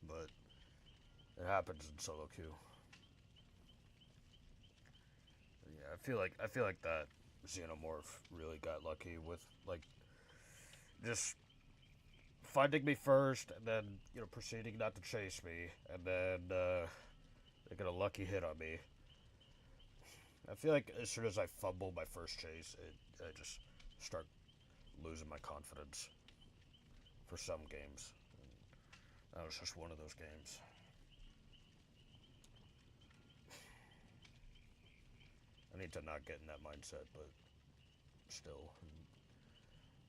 But it happens in solo queue. Yeah, I feel like that Xenomorph really got lucky with, like, just finding me first and then, you know, proceeding not to chase me, and then they get a lucky hit on me. I feel like as soon as I fumble my first chase, I just start losing my confidence for some games. That was just one of those games. I need to not get in that mindset, but still.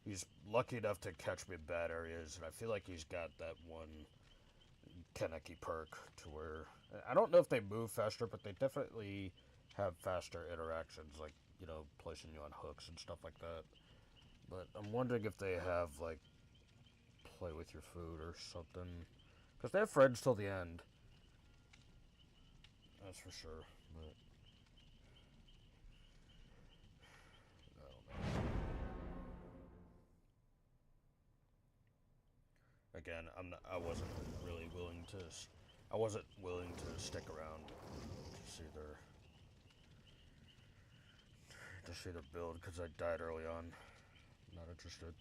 He's lucky enough to catch me in bad areas, and I feel like he's got that one Kaneki perk to where... I don't know if they move faster, but they definitely have faster interactions, like, you know, placing you on hooks and stuff like that. But I'm wondering if they have, like, play with your food or something. Because they have friends till the end. That's for sure, but... I don't know. Again, I wasn't really willing to... I wasn't willing to stick around to see their build because I died early on. Not interested.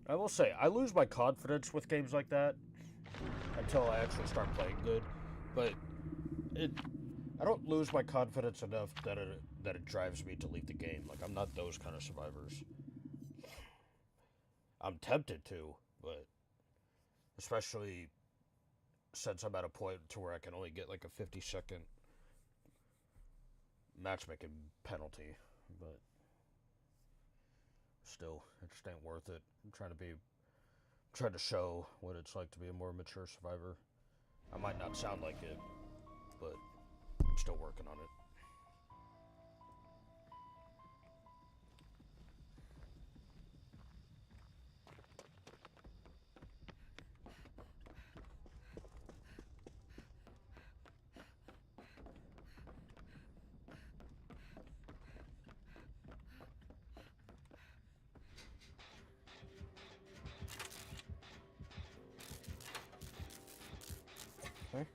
I will say, I lose my confidence with games like that until I actually start playing good. But I don't lose my confidence enough that it drives me to leave the game. Like, I'm not those kind of survivors. I'm tempted to, but especially since I'm at a point to where I can only get like a 50-second matchmaking penalty. But still, it just ain't worth it. I'm trying to show what it's like to be a more mature survivor. I might not sound like it, but I'm still working on it. Okay.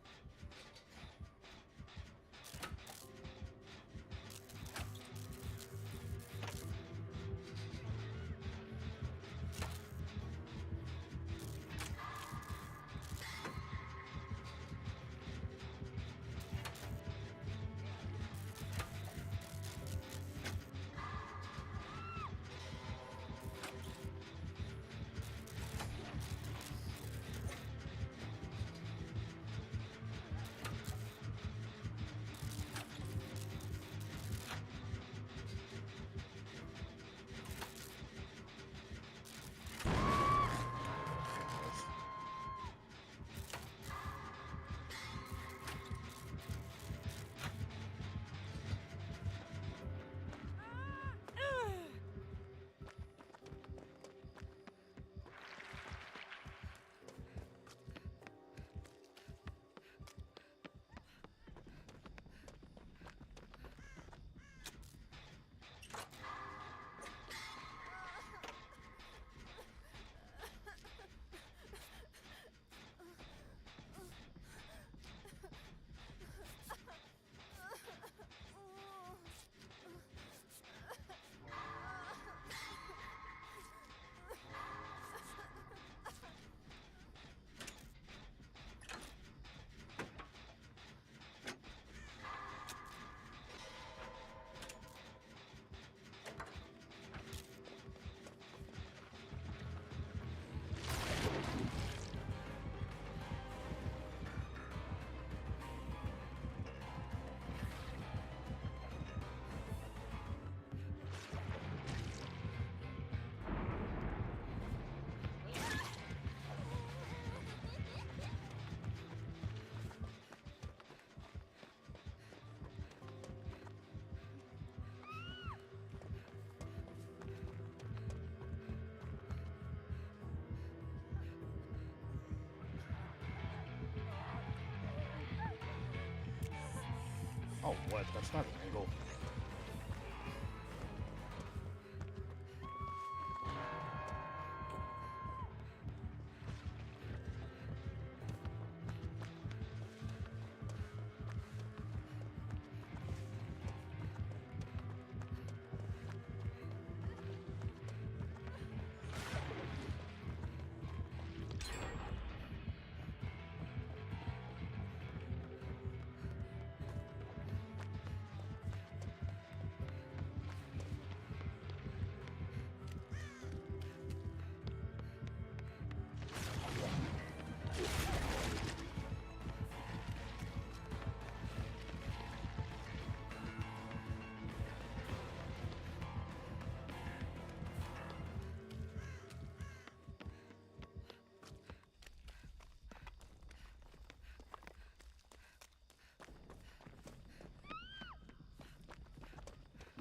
Oh, what? That's not an angle.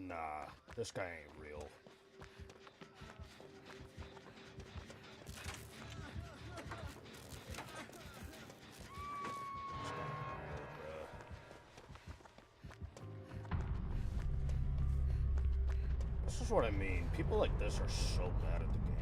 Nah, this guy ain't real. This is what I mean. People like this are so bad at the game.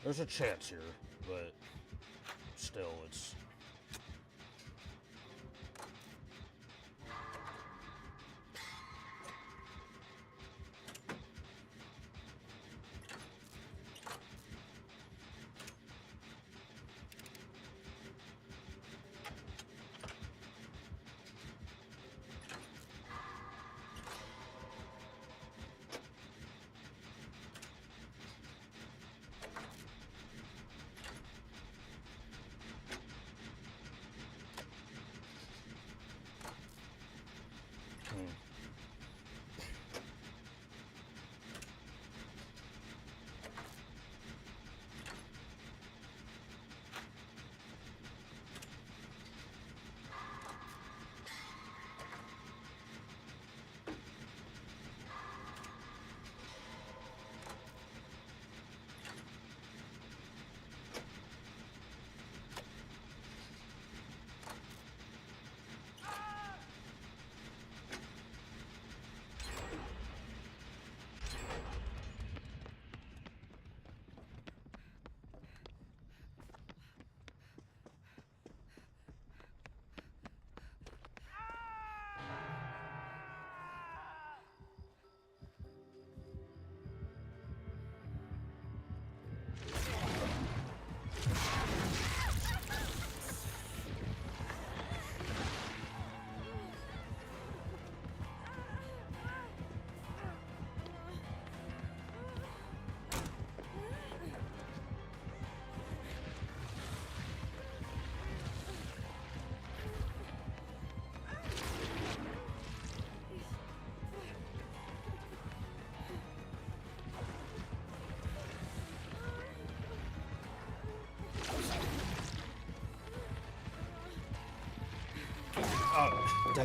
There's a chance here, but still, it's...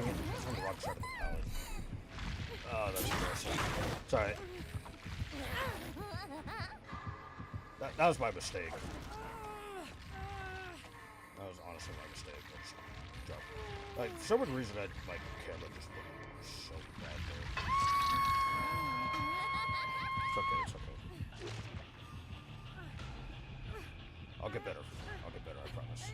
dang it. It's on the wrong side of the pallet. Oh, that's embarrassing. It's alright. That was my mistake. That was honestly my mistake. I just dropped it. Like, for some reason, my camera just looked so bad there. It's okay, it's okay. I'll get better. I'll get better, I promise.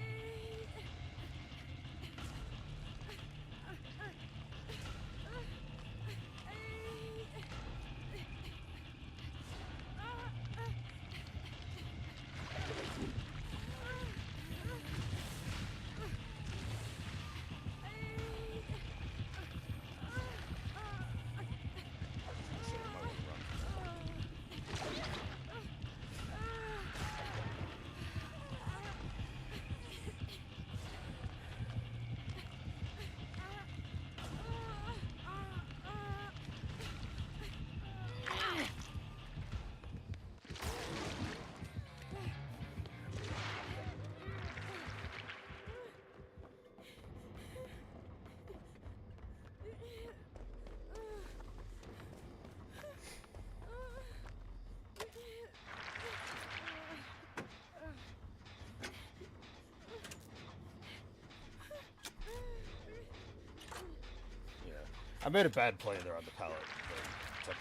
I made a bad play there on the pallet, but it's okay.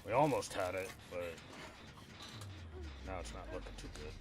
We almost had it, but now it's not looking too good.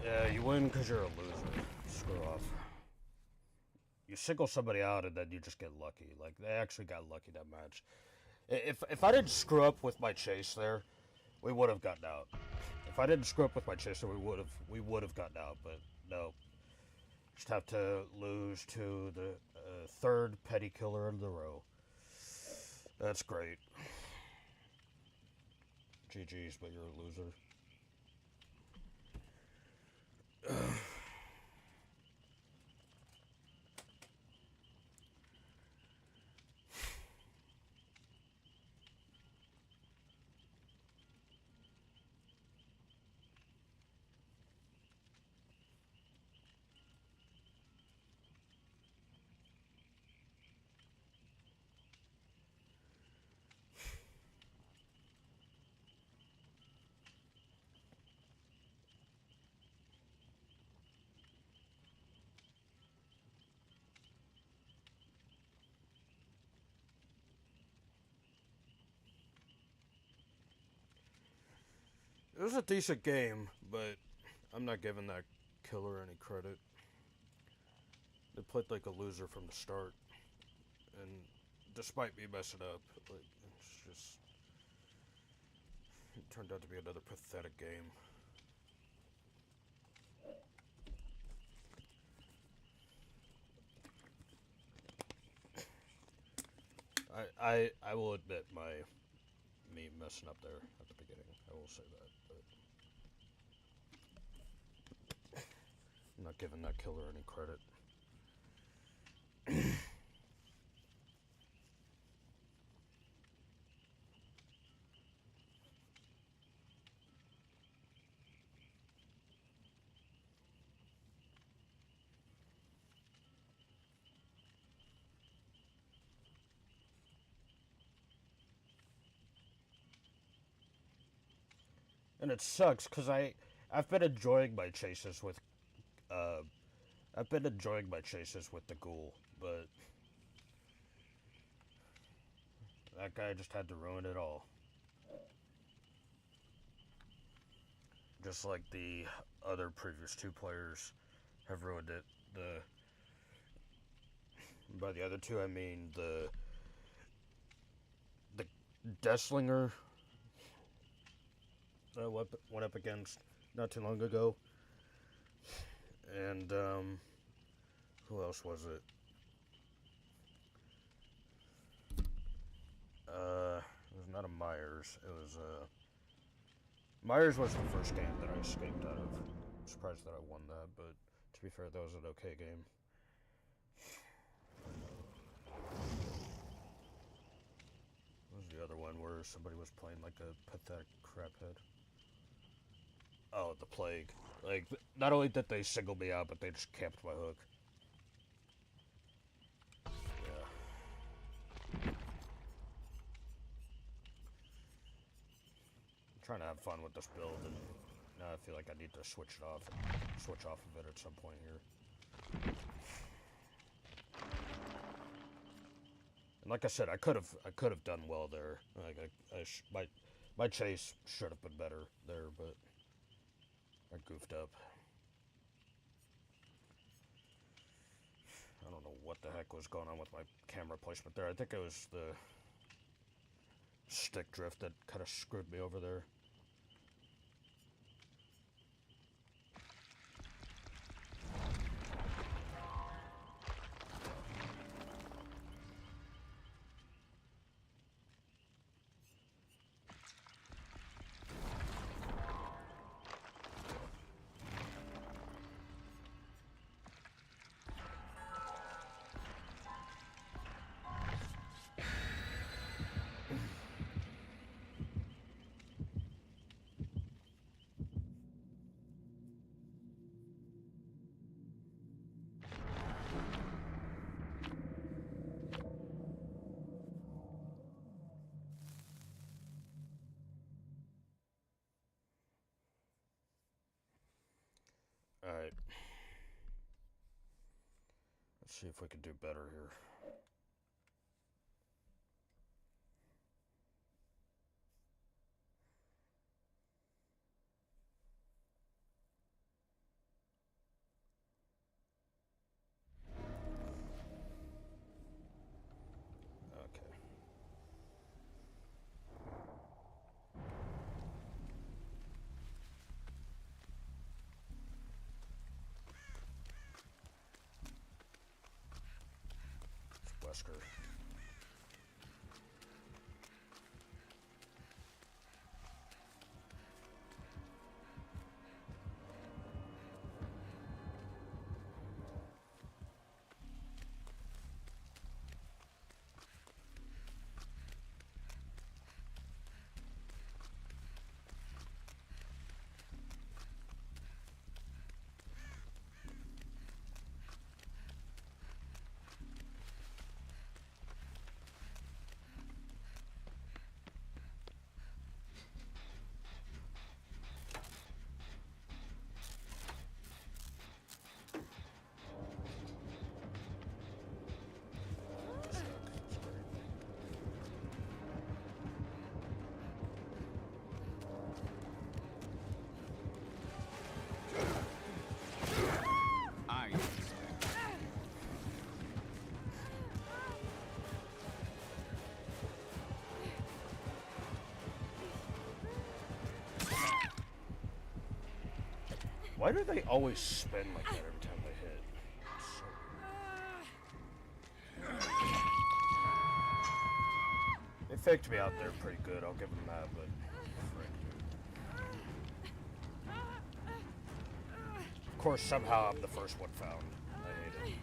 Yeah, you win because you're a loser. Screw off. You single somebody out and then you just get lucky. Like, they actually got lucky that match. If I didn't screw up with my chase there, we would have gotten out. If I didn't screw up with my chaser, we would have gotten out. But no, just have to lose to the third petty killer in the row. That's great. GG's, but you're a loser. It was a decent game, but I'm not giving that killer any credit. They played like a loser from the start, and despite me messing up, like it's just it turned out to be another pathetic game. I will admit me messing up there at the beginning. I will say that, but I'm not giving that killer any credit. And it sucks because I've been enjoying my chases with uh I've been enjoying my chases with the ghoul, but that guy just had to ruin it all. Just like the other previous two players have ruined it. The By the other two I mean the Desslinger went up against not too long ago. And who else was it? It was not a Myers. It was Myers was the first game that I escaped out of. I'm surprised that I won that, but to be fair, that was an okay game. What was the other one where somebody was playing like a pathetic craphead? Oh, the Plague. Like, not only did they single me out, but they just camped my hook. Yeah. I'm trying to have fun with this build, and now I feel like I need to switch off of it at some point here. And like I said, I could have done well there. Like my chase should have been better there, but I goofed up. I don't know what the heck was going on with my camera placement there. I think it was the stick drift that kind of screwed me over there. Alright. Let's see if we can do better here. Okay. It's Wesker. Why do they always spin like that every time they hit? So they faked me out there pretty good, I'll give them that, but frick, dude. Of course, somehow I'm the first one found. I hate it.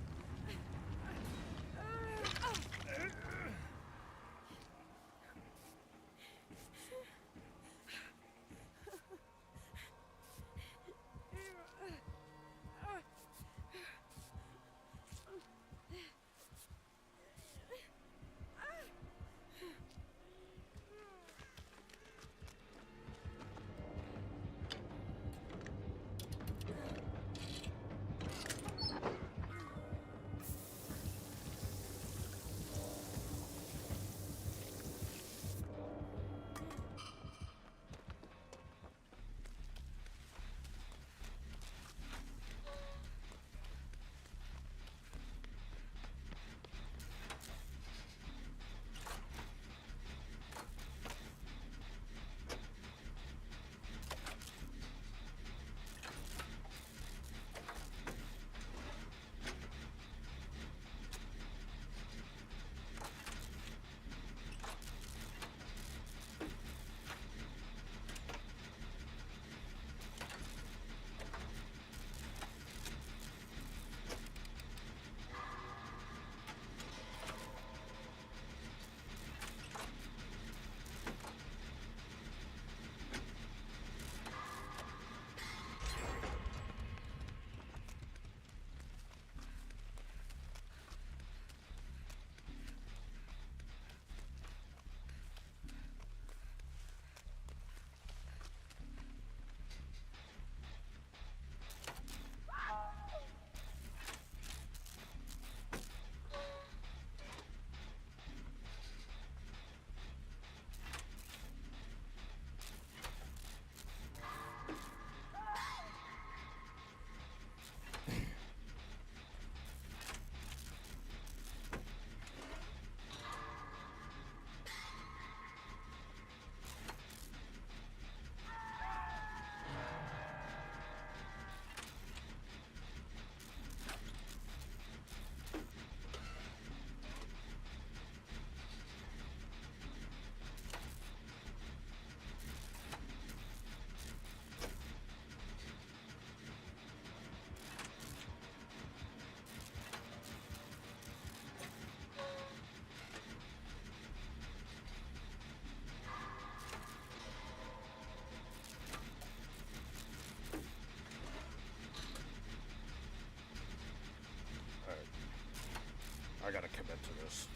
this.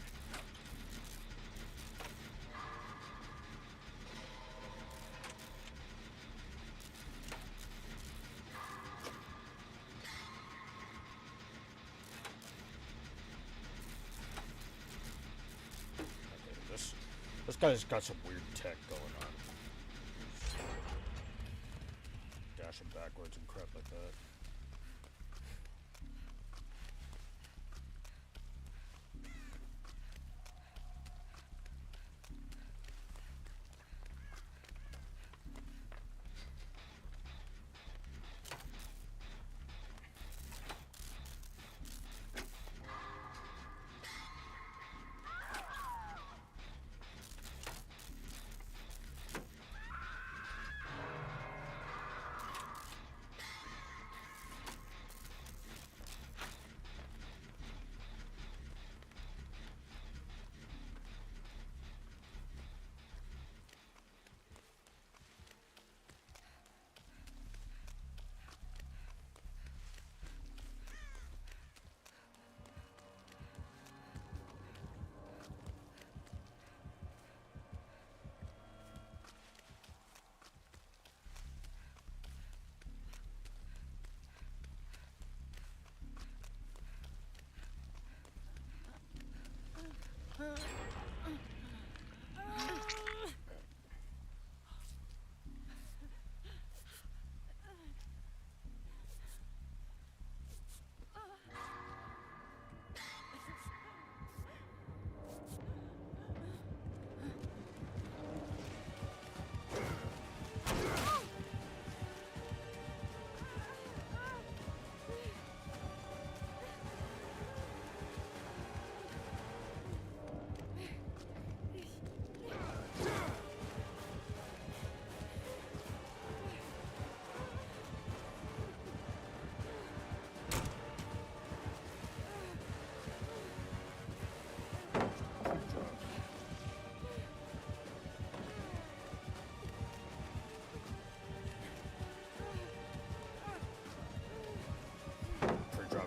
Okay, this guy's got some weird tech going on. Dashing backwards and crap like that.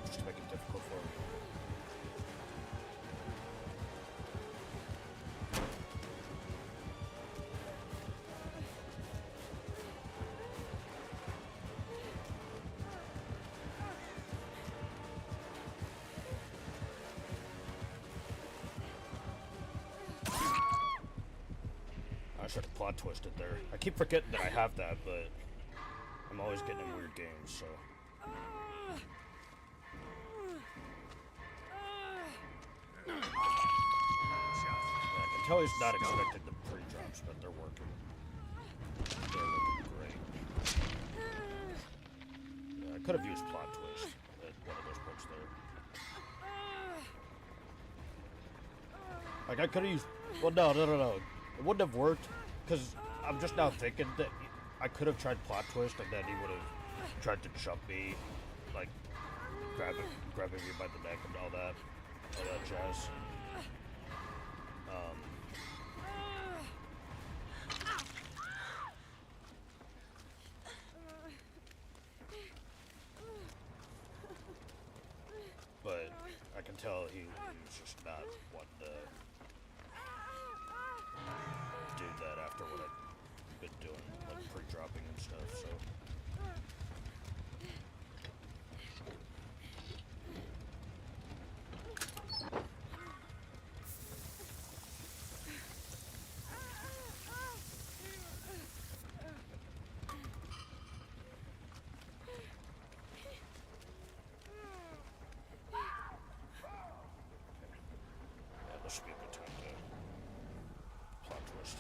Just to make it difficult for me. I should have plot twisted there. I keep forgetting that I have that, but I'm always getting in weird games, so. I can tell he's not expecting the pre-drops, but they're working. They're looking great. Yeah, I could have used plot twist at one of those points there. Like, I could have used... Well, no. It wouldn't have worked, because I'm just now thinking that I could have tried plot twist, and then he would have tried to jump me, like, grabbing me by the neck and all that jazz. But I can tell he was just not wanting to do that after what I've been doing, like pre-dropping and stuff, so. This should be a good time to plot twist.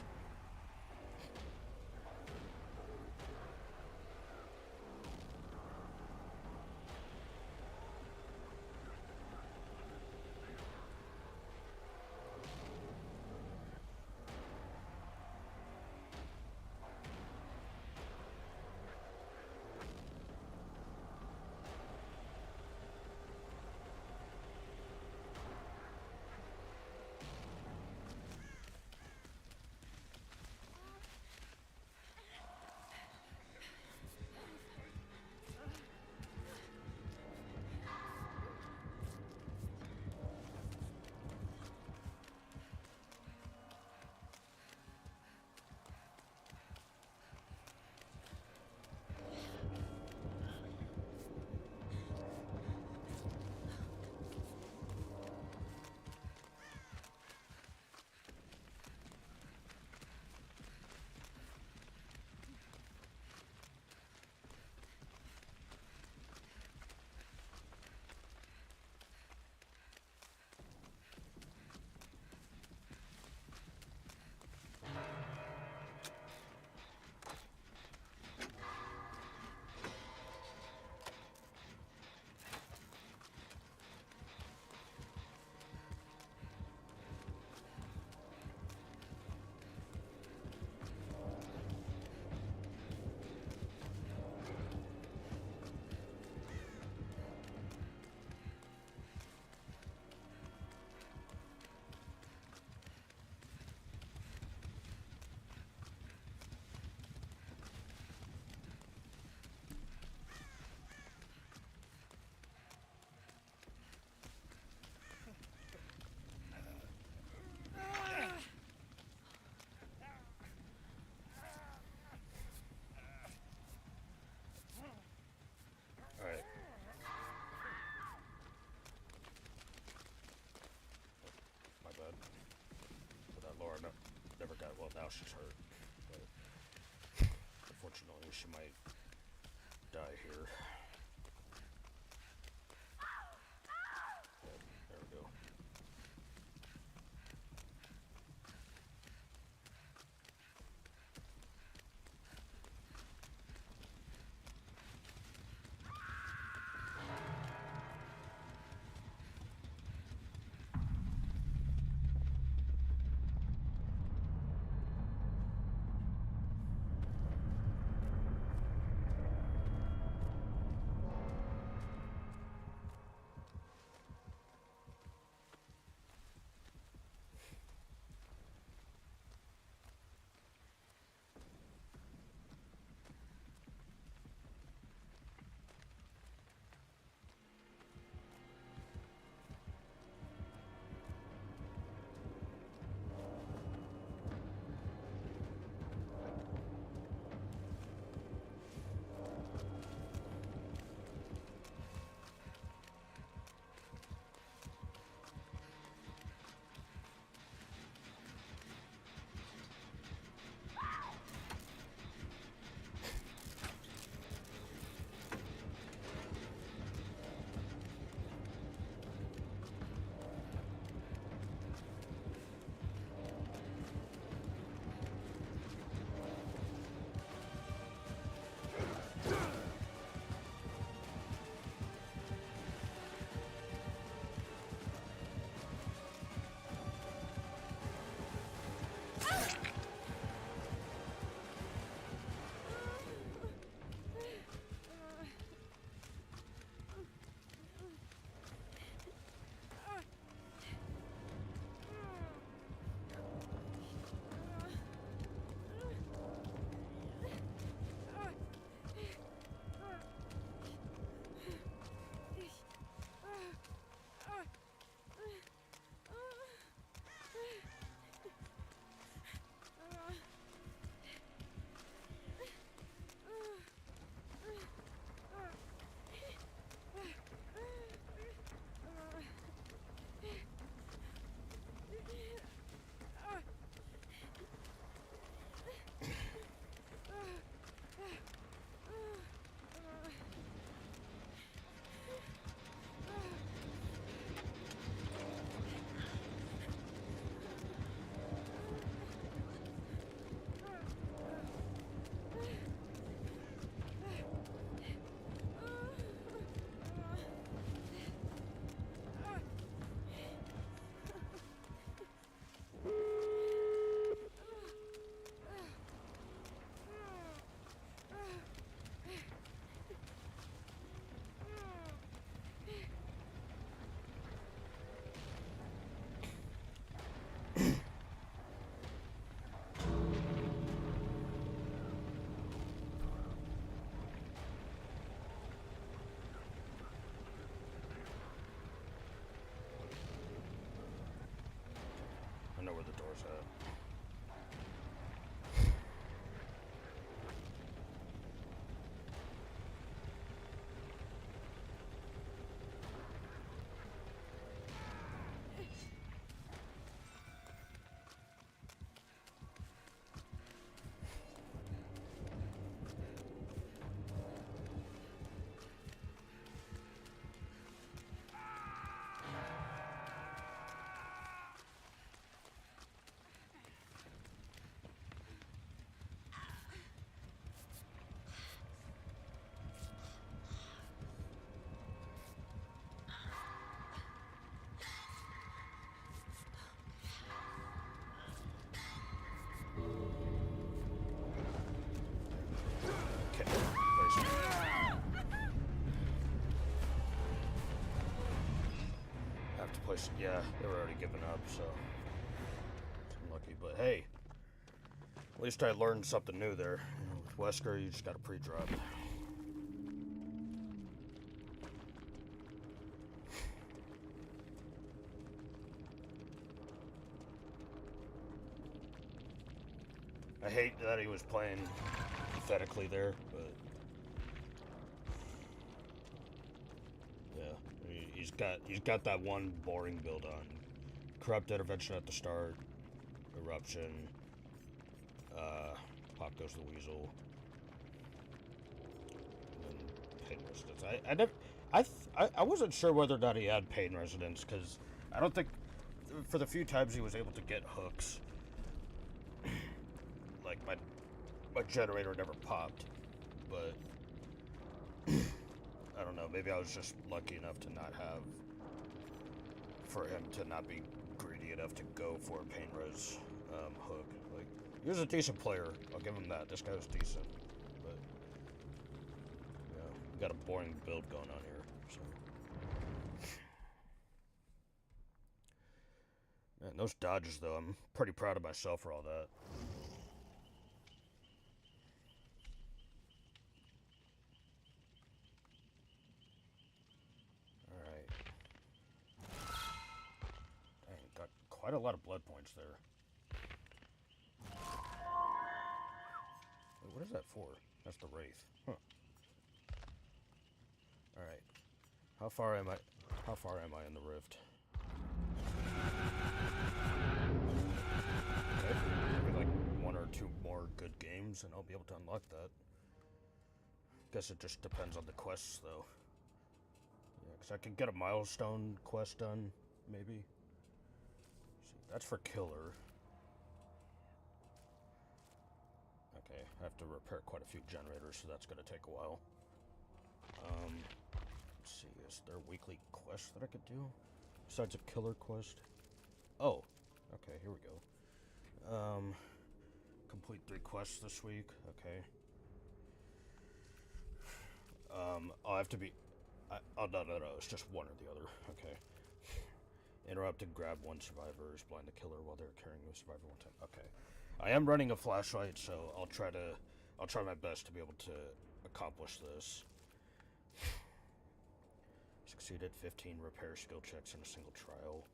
she's hurt. But unfortunately, she might die here. But there we go. I know where the door's at. Okay. Have to place. Yeah, they were already giving up, so it's unlucky. But hey, at least I learned something new there. You know, with Wesker, you just got to pre-drop. I hate that he was playing pathetically there, but yeah, he's got that one boring build on. Corrupt intervention at the start, eruption, Pop goes the weasel. And then pain residence. I never, I wasn't sure whether or not he had pain residence because I don't think for the few times he was able to get hooks, like my generator never popped, but I don't know. Maybe I was just lucky enough to not have, for him to not be greedy enough to go for a pain res hook. Like, he was a decent player. I'll give him that. This guy was decent, but yeah, we got a boring build going on here. So, man, those dodges though, I'm pretty proud of myself for all that. Alright. Dang, got quite a lot of blood points there. Wait, what is that for? That's the Wraith. Huh. Alright. How far am I in the rift? Okay. Maybe like 1 or 2 more good games and I'll be able to unlock that. Guess it just depends on the quests though. Yeah, because I can get a milestone quest done, maybe. See, that's for killer. Okay, I have to repair quite a few generators, so that's gonna take a while. Let's see, is there a weekly quest that I could do? Besides a killer quest? Oh, okay, here we go. Complete 3 quests this week, okay. I'll have to be... oh, no, it's just one or the other, okay. Interrupt and grab 1 survivor, blind the killer while they're carrying the survivor 1 time, okay. I am running a flashlight, so I'll try my best to be able to accomplish this. Succeeded 15 repair skill checks in a single trial.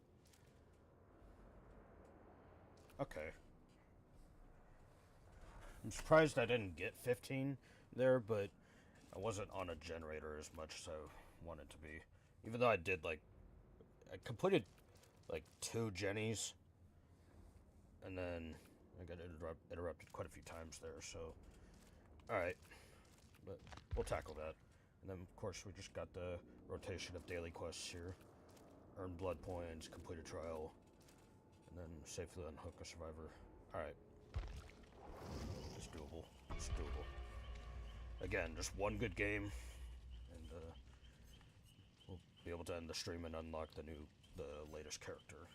Okay. I'm surprised I didn't get 15 there, but I wasn't on a generator as much as I wanted to be. Even though I did, like, I completed, like, 2 Jennies, and then I got interrupted quite a few times there, so... Alright. But we'll tackle that. And then, of course, we just got the rotation of daily quests here. Earn blood points, complete a trial, and then safely unhook a survivor. Alright. It's doable. It's doable. Again, just 1 good game, and we'll be able to end the stream and unlock the latest character.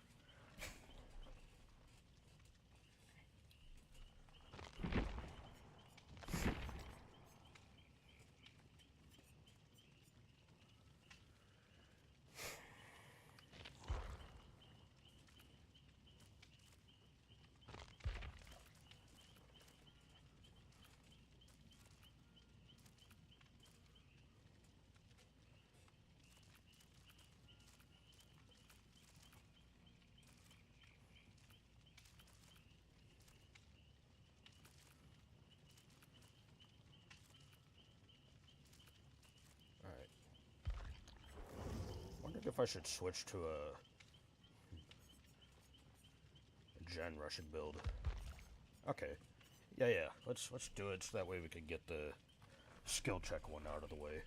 If I should switch to a gen rushing build. Okay. Yeah. Let's do it so that way we can get the skill check one out of the way.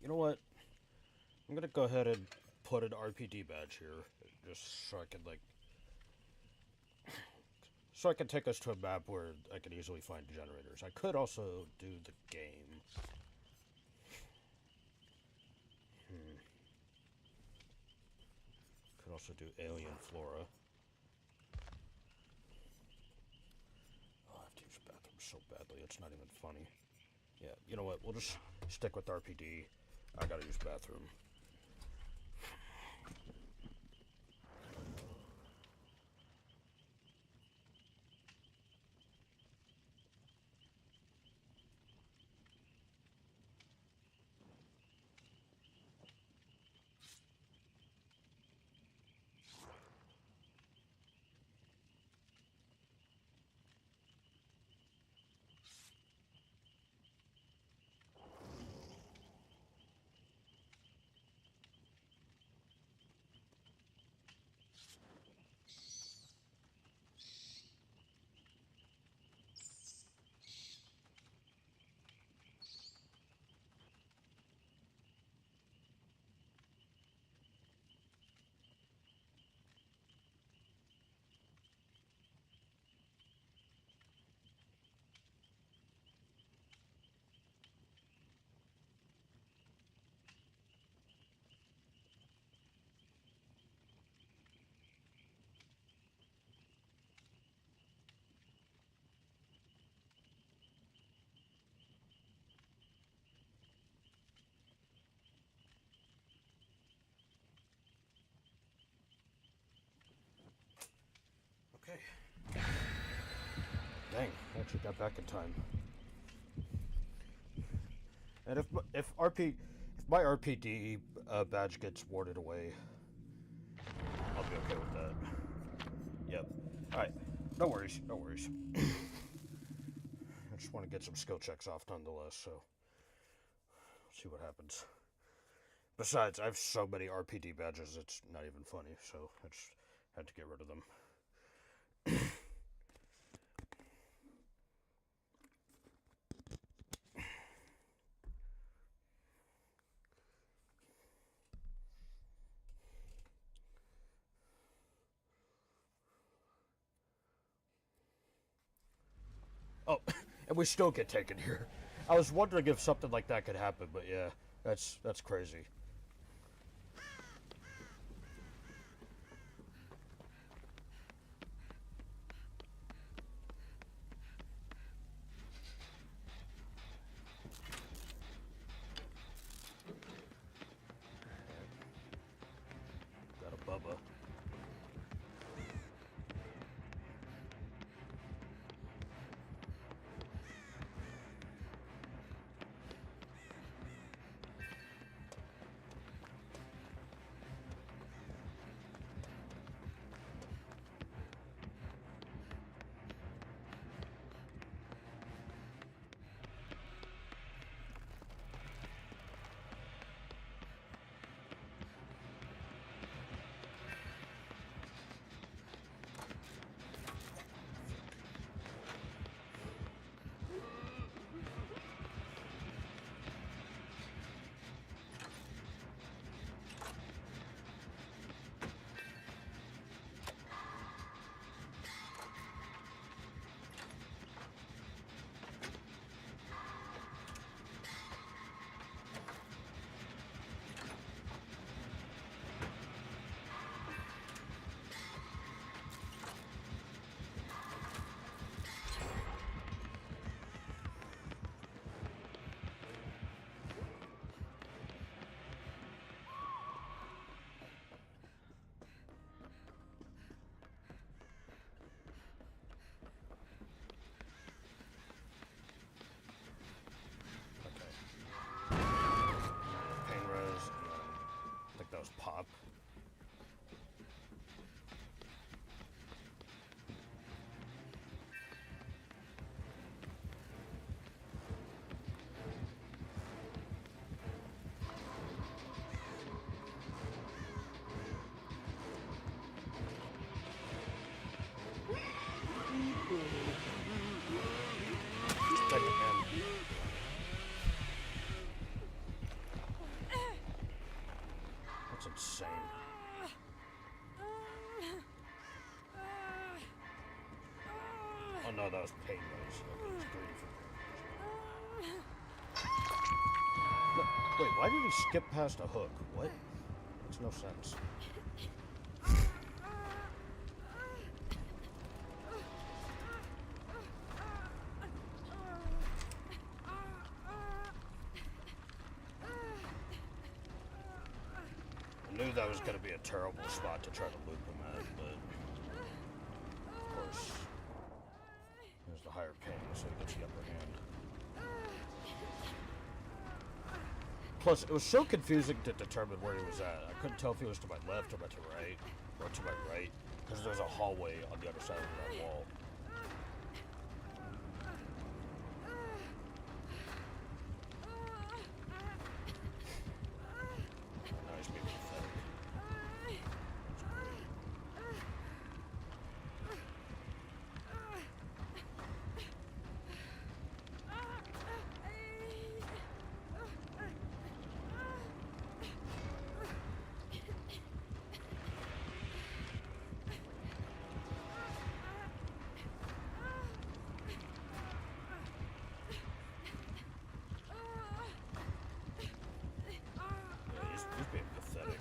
You know what? I'm gonna go ahead and put an RPD badge here, just so I can so I can take us to a map where I can easily find generators. I could also do the game. Could also do alien flora. Oh, I have to use the bathroom so badly, it's not even funny. Yeah, you know what? We'll just stick with RPD. I gotta use bathroom. Okay. Dang, I actually got back in time. And if my RPD badge gets warded away, I'll be okay with that. Yep. Alright. No worries, no worries. I just want to get some skill checks off nonetheless, so see what happens. Besides, I have so many RPD badges, it's not even funny, so I just had to get rid of them. Oh, and we still get taken here. I was wondering if something like that could happen, but yeah, that's crazy. Got a Bubba. that was painless. Okay, it's 3 for no, wait, why did he skip past a hook? What? Makes no sense. I knew that was going to be a terrible spot to try to loop him at, but of course, there's the higher ping, so he gets the upper hand. Plus, it was so confusing to determine where he was at. I couldn't tell if he was to my left or to my right, or to my right, because there's a hallway on the other side of that wall. Nice, being pathetic. He's being pathetic.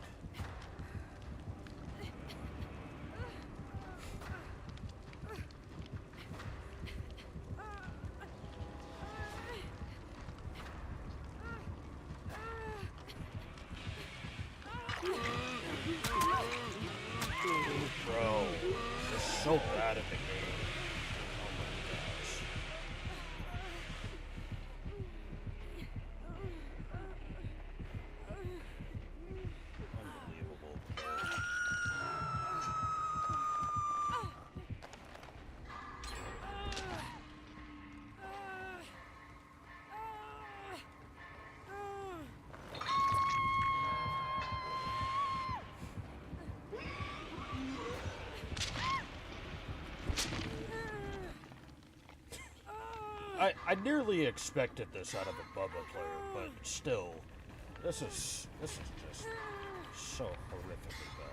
Bro, they're so bad at the game. Oh my gosh. Unbelievable. I nearly expected this out of a Bubba player, but still, this is just so horrifically bad.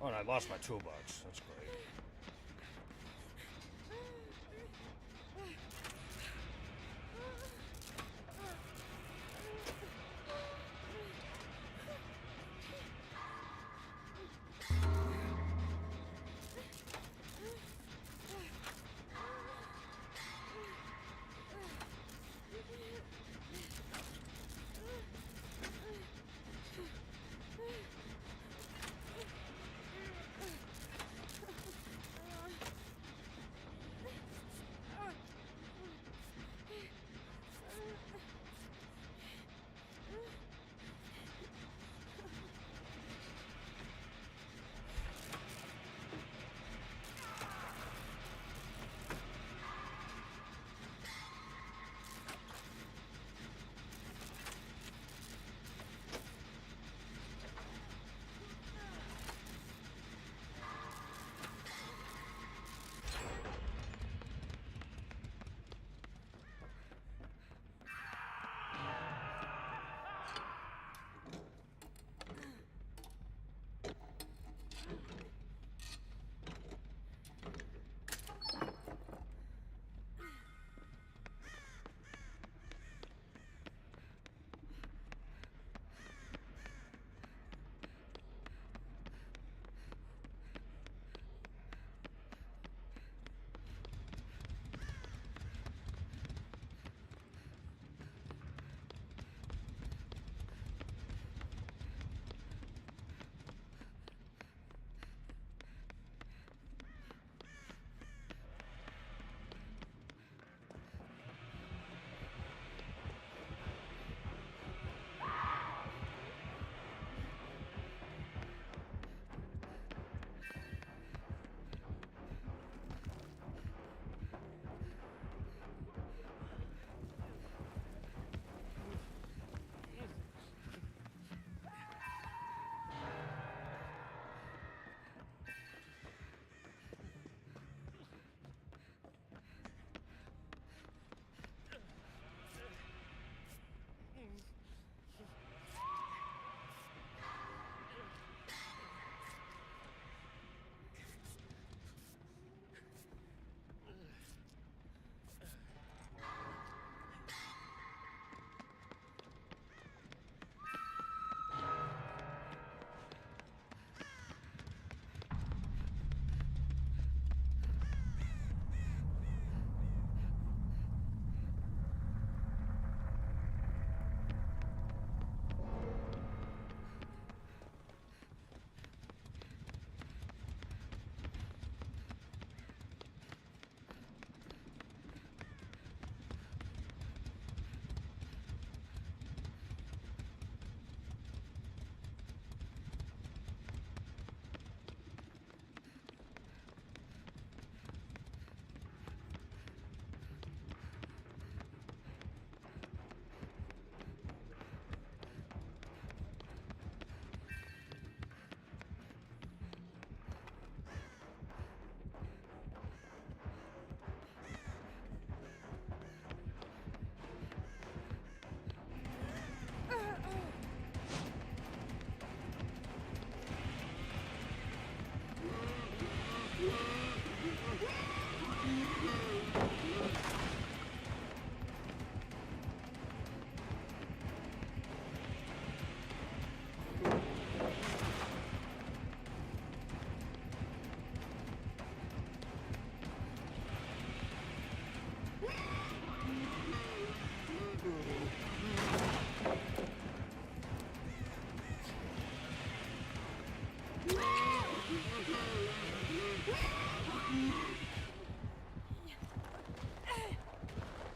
Oh, and I lost my toolbox. That's great.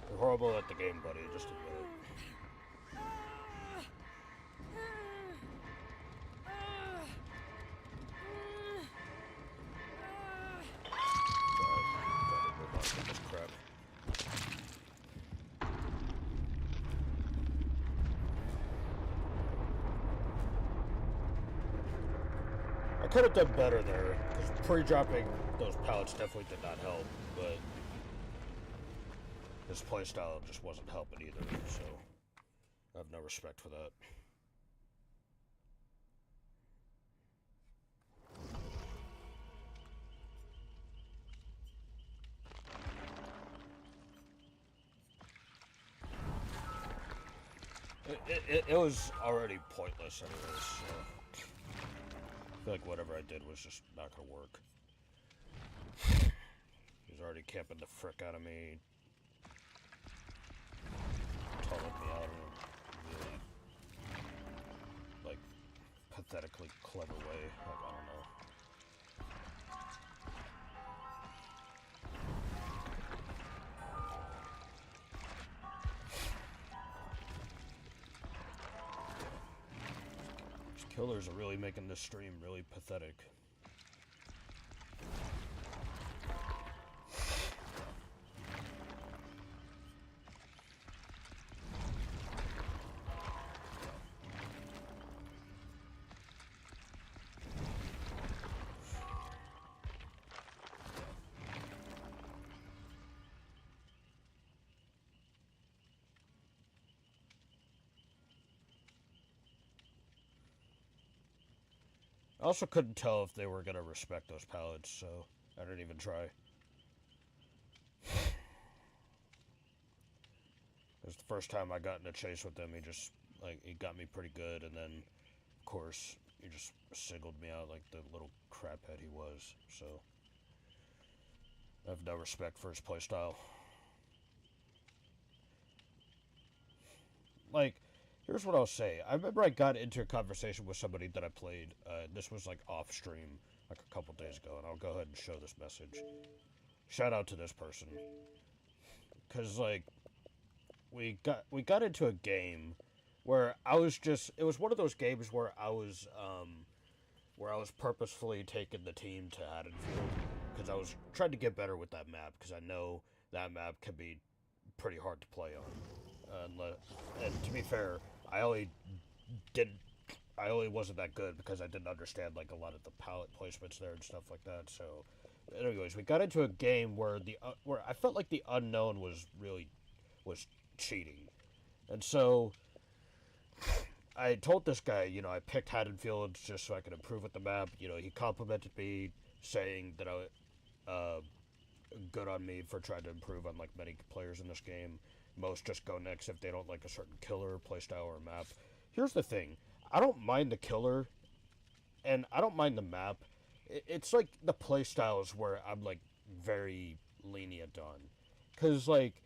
You're horrible at the game, buddy. Just admit it. This crap. I could have done better there, because pre-dropping those pallets definitely did not help, but his playstyle just wasn't helping either, so I have no respect for that. It was already pointless anyways, so I feel like whatever I did was just not gonna work. He's already camping the frick out of me. Tunneling me out in a really, like, pathetically clever way. Like, I don't know. These killers are really making this stream really pathetic. I also couldn't tell if they were gonna respect those pallets, so I didn't even try. It was the first time I got in a chase with him. He just, like, he got me pretty good, and then, of course, he just singled me out like the little craphead he was, so I have no respect for his playstyle. Like, here's what I'll say. I remember I got into a conversation with somebody that I played. This was like off stream, like a couple days ago, and I'll go ahead and show this message. Shout out to this person, because like we got into a game where I was just. It was one of those games where I was purposefully taking the team to Haddonfield because I was trying to get better with that map because I know that map can be pretty hard to play on. And to be fair, I only wasn't that good because I didn't understand like a lot of the palette placements there and stuff like that. So, anyways, we got into a game where where I felt like the unknown was cheating, and so I told this guy, you know, I picked Haddonfield just so I could improve with the map. You know, he complimented me, saying that good on me for trying to improve on like many players in this game. Most just go next if they don't like a certain killer, playstyle, or map. Here's the thing. I don't mind the killer, and I don't mind the map. It's like the playstyles where I'm like very lenient on. Because like,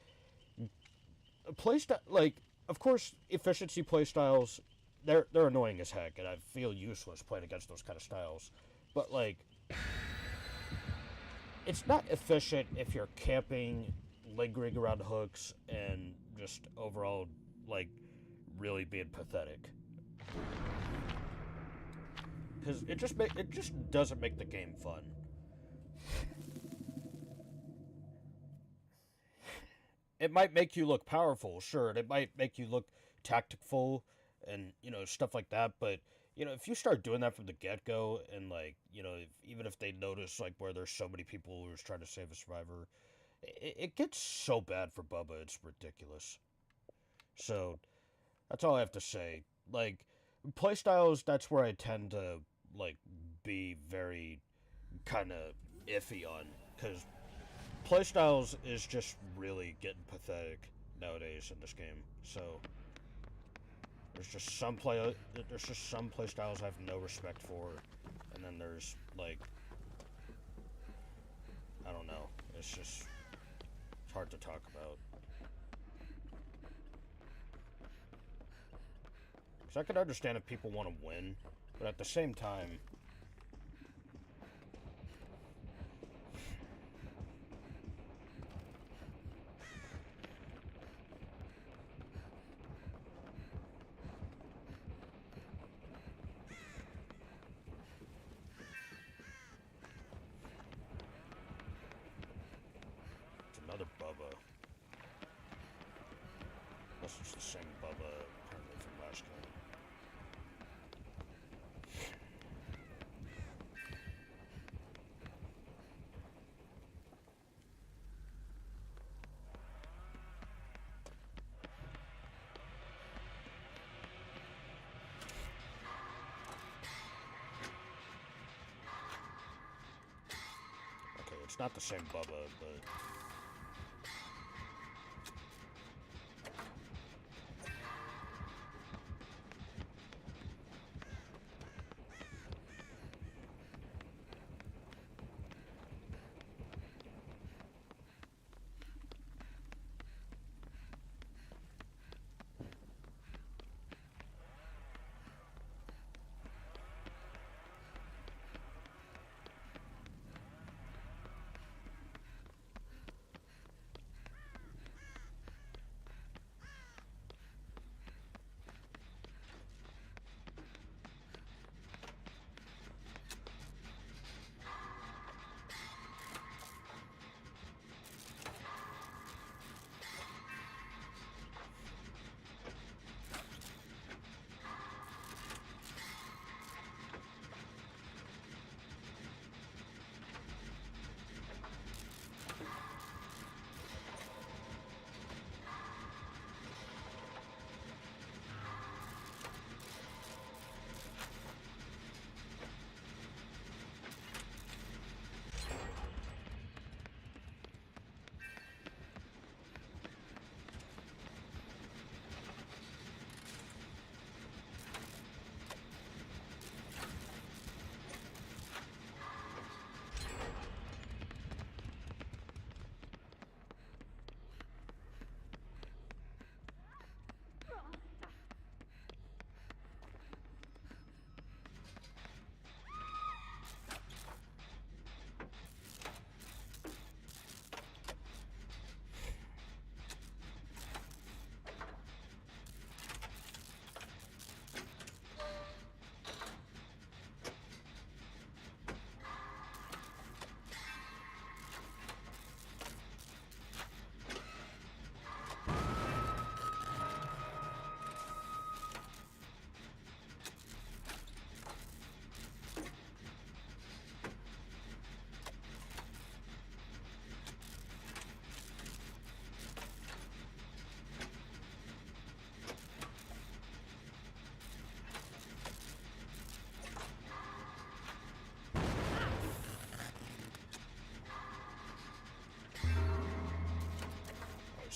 playstyle, like, of course, efficiency playstyles, they're annoying as heck, and I feel useless playing against those kind of styles. But like, it's not efficient if you're camping, lingering around hooks, and just overall, like, really being pathetic. Because it just doesn't make the game fun. It might make you look powerful, sure, and it might make you look tactful, and, you know, stuff like that, but, you know, if you start doing that from the get-go, and, like, you know, even if they notice, like, where there's so many people who's trying to save a survivor, it gets so bad for Bubba, it's ridiculous. So, that's all I have to say. Like, playstyles, that's where I tend to, like, be very kind of iffy on, because playstyles is just really getting pathetic nowadays in this game. So, there's just some playstyles I have no respect for, and then there's, like, I don't know, it's hard to talk about. Because I can understand if people want to win, but at the same time, It's not the same Bubba, but...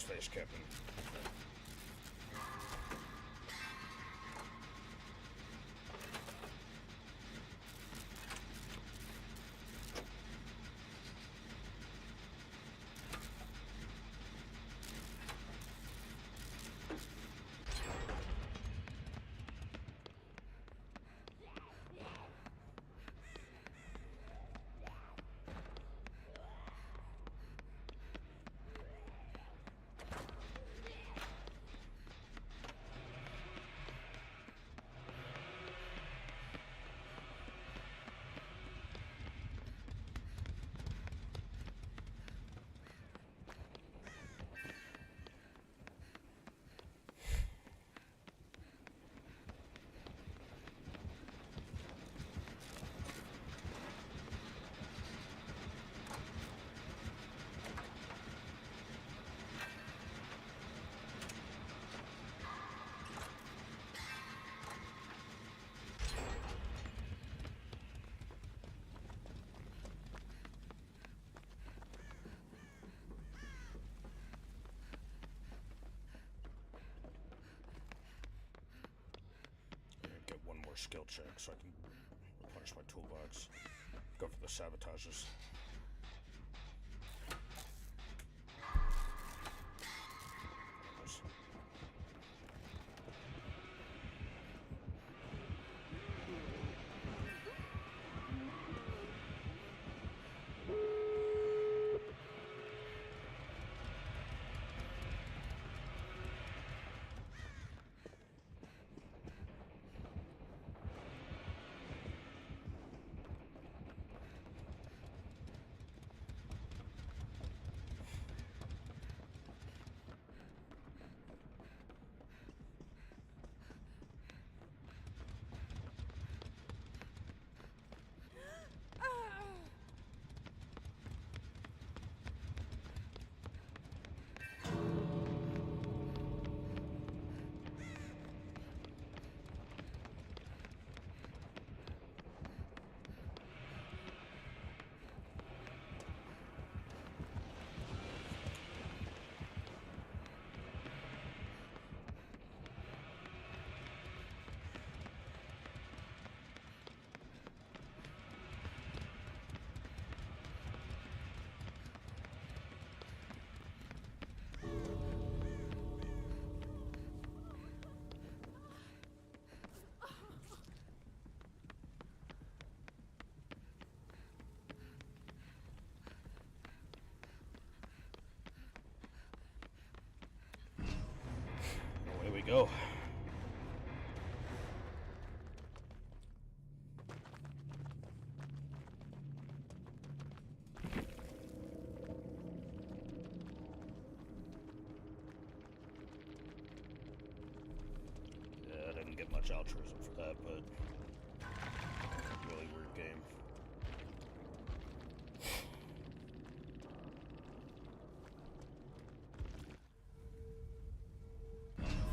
Face capping. Get one more skill check so I can replenish my toolbox. Go for the sabotages. go. Yeah, I didn't get much altruism for that, but really weird game.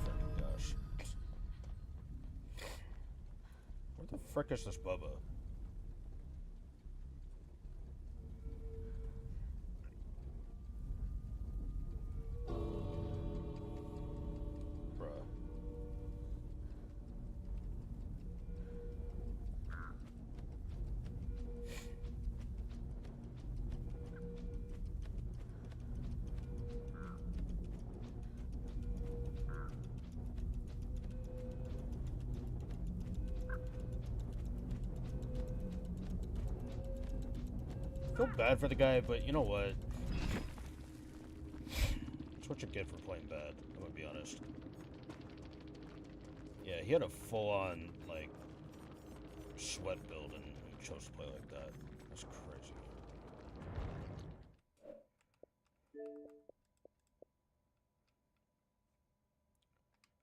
Frickin' gosh. Where the frick is this Bubba? Bruh. I feel bad for the guy, but you know what? That's what you get for playing bad, I'm gonna be honest. Yeah, he had a full-on, like, sweat build and he chose to play like that. That's crazy.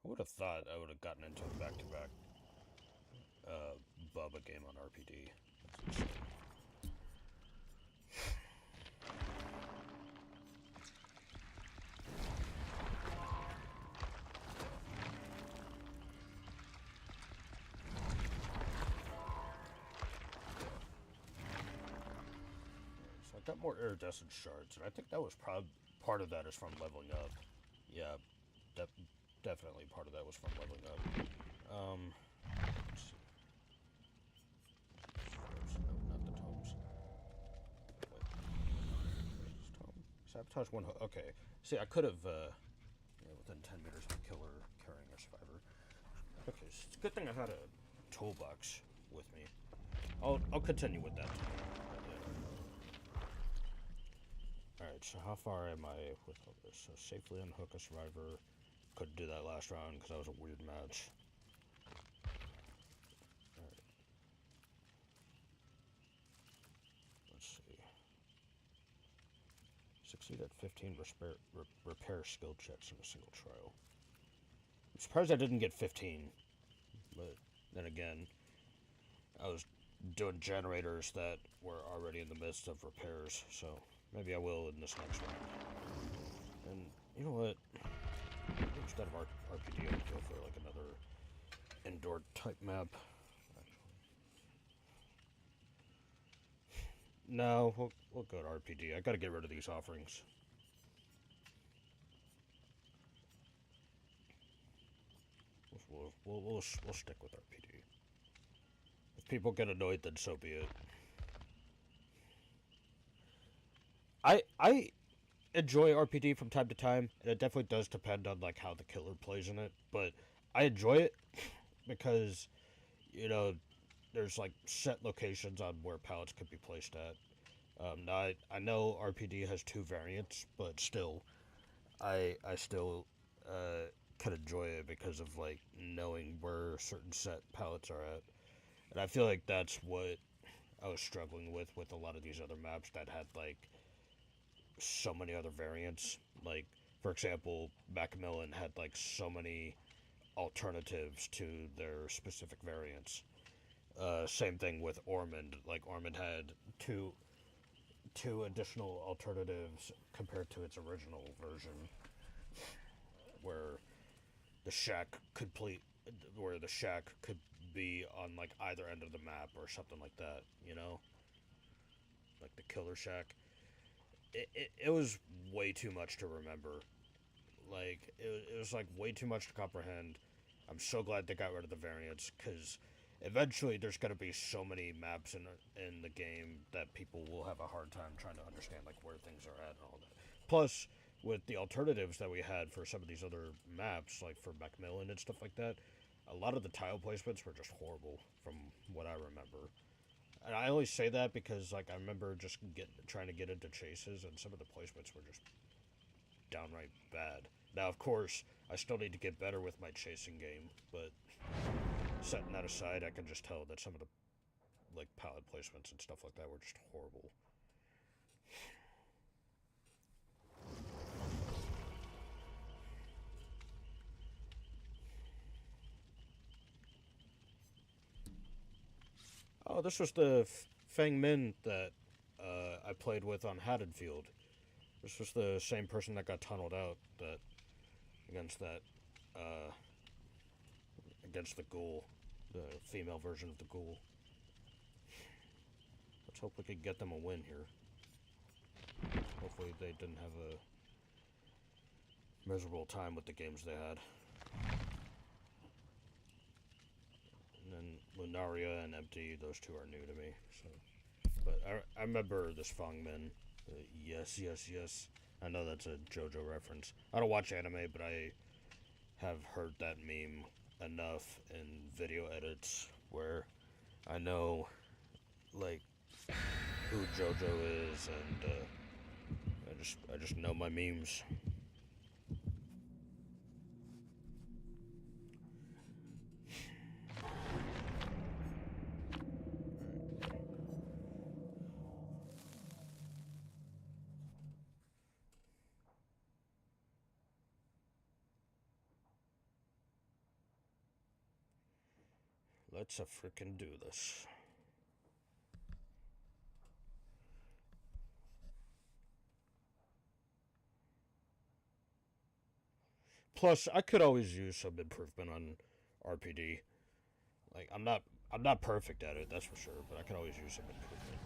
I would have thought I would have gotten into a back-to-back Bubba game on RPD. That's insane. So I got more iridescent shards, and I think that was part of that is from leveling up. Yeah, definitely part of that was from leveling up. Let's see. No, not the tomes. Wait. Tome? Sabotage one. Okay. See, I could have, yeah, within 10 meters of a killer carrying a survivor. Okay, so it's a good thing I had a toolbox with me. I'll continue with that too. Alright, so how far am I with all this? So safely unhook a survivor. Couldn't do that last round because that was a weird match. Alright. Let's see. Succeed at 15 repair skill checks in a single trial. I'm surprised I didn't get 15. But then again, I was doing generators that were already in the midst of repairs, so maybe I will in this next round. And you know what? Instead of RPD, I'll go for like another indoor type map. No, we'll go to RPD. I gotta get rid of these offerings. We'll stick with RPD. If people get annoyed, then so be it. I enjoy RPD from time to time, and it definitely does depend on like how the killer plays in it. But I enjoy it because, you know, there's like set locations on where pallets could be placed at. Now I know RPD has 2 variants, but still, I still can enjoy it because of like knowing where certain set pallets are at, and I feel like that's what I was struggling with a lot of these other maps that had like so many other variants. Like, for example, Macmillan had like so many alternatives to their specific variants. Same thing with Ormond. Like Ormond had two additional alternatives compared to its original version, where the shack where the shack could be on like either end of the map or something like that. You know, like the killer shack. It was way too much to remember. Like it was like way too much to comprehend. I'm so glad they got rid of the variants because eventually there's going to be so many maps in the game that people will have a hard time trying to understand like where things are at and all that. Plus, with the alternatives that we had for some of these other maps, like for Macmillan and stuff like that, a lot of the tile placements were just horrible from what I remember. And I only say that because like I remember just trying to get into chases and some of the placements were just downright bad. Now, of course, I still need to get better with my chasing game, but setting that aside, I can just tell that some of the like palette placements and stuff like that were just horrible. Oh, this was the Fang Min that I played with on Haddonfield. This was the same person that got tunneled out that against that uh, against the ghoul, the female version of the ghoul. Let's hope we can get them a win here. Hopefully they didn't have a miserable time with the games they had. And then Lunaria and Empty, those two are new to me. So, but I remember this Fang Min. Yes, yes, yes. I know that's a JoJo reference. I don't watch anime, but I have heard that meme enough in video edits where I know, like, who JoJo is, and I just know my memes. Let's a frickin' do this. Plus, I could always use some improvement on RPD. Like, I'm not perfect at it, that's for sure, but I could always use some improvement.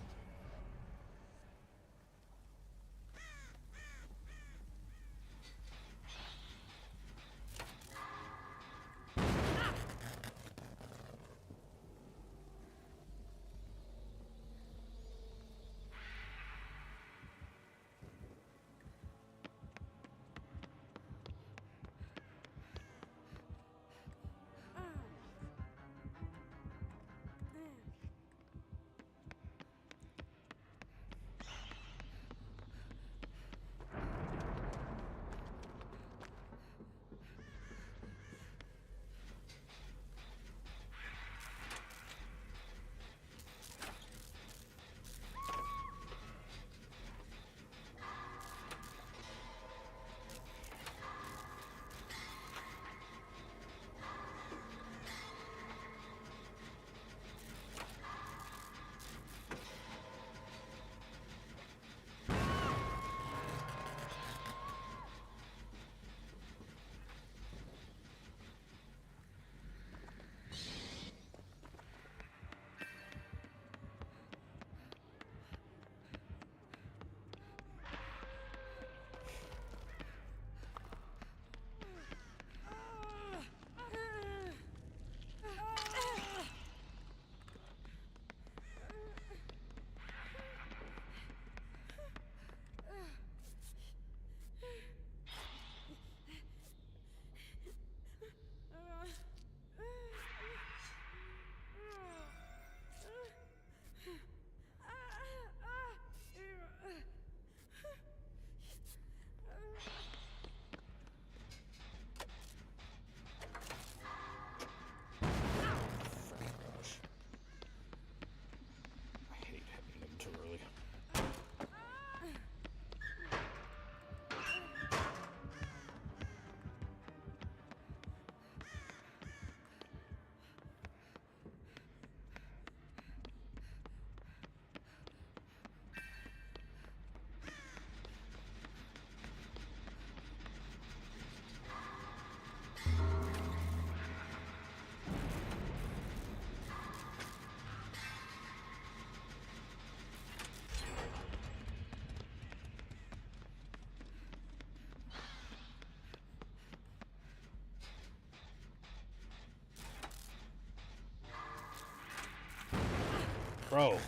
Bro,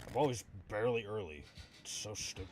I'm always barely early. It's so stupid.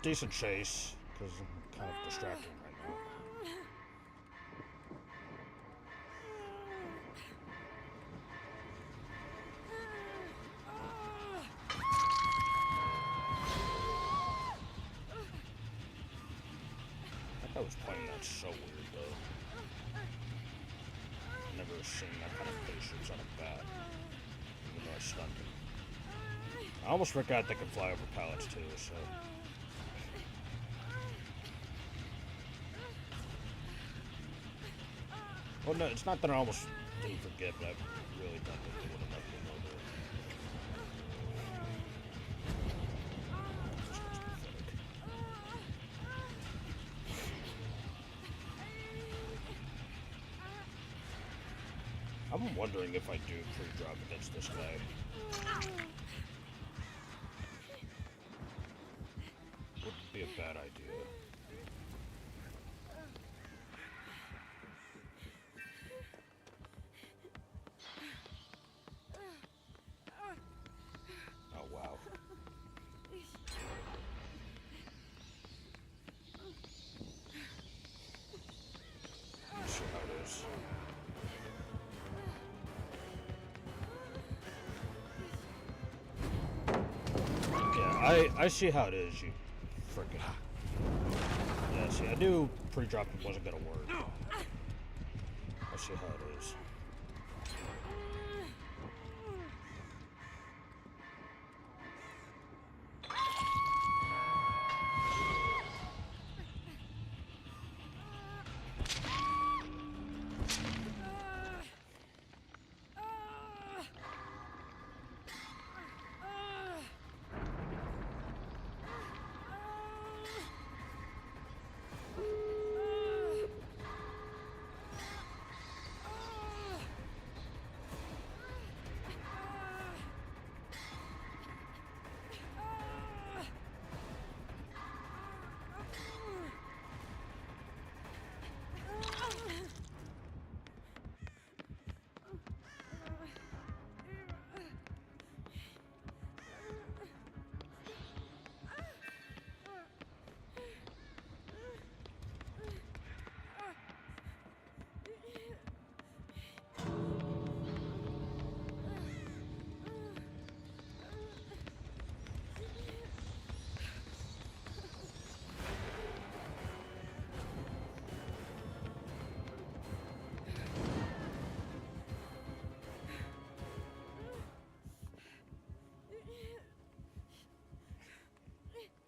decent chase, because I'm kind of distracted right now. I was playing that so weird, though. I've never seen that kind of patience on a bat, even though I stunned him. I almost forgot they could fly over pallets, too, so... Well, no, it's not that I almost didn't forget, but I really thought that they would have left him over. I'm wondering if I do pre-drop against this guy. Wouldn't be a bad idea. Oh, wow. Let's see how it is. I see how it is, you frickin'. Yeah, see, I knew pre-dropping wasn't gonna work. I see how it is.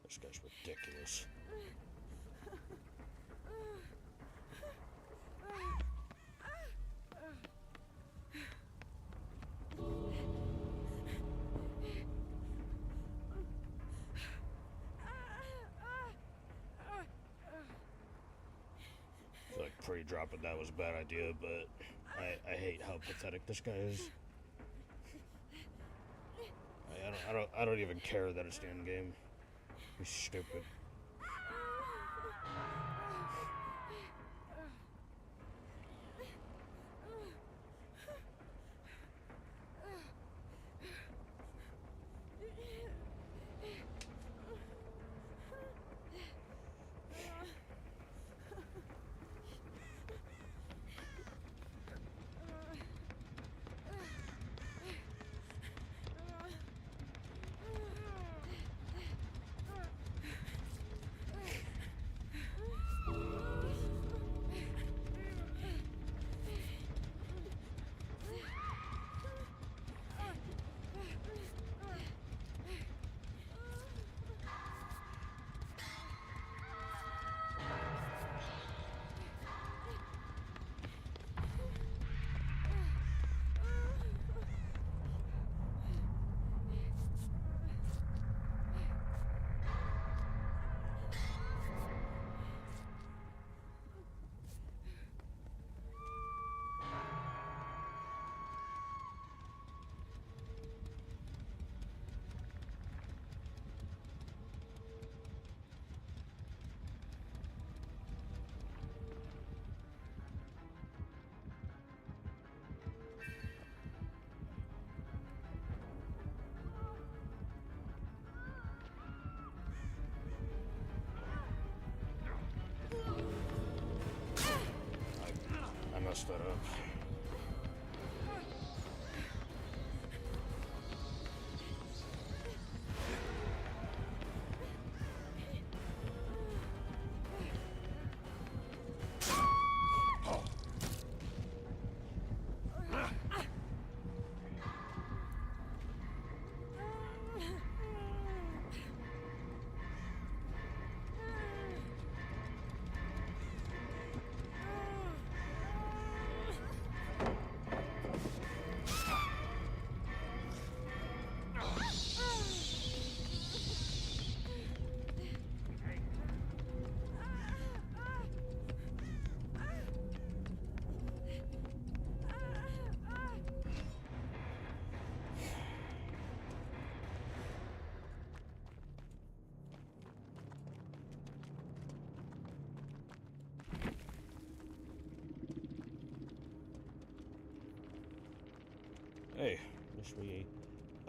This guy's ridiculous. I feel like pre-dropping that was a bad idea, but I hate how pathetic this guy is. I don't even care that it's the end game. He's stupid. since we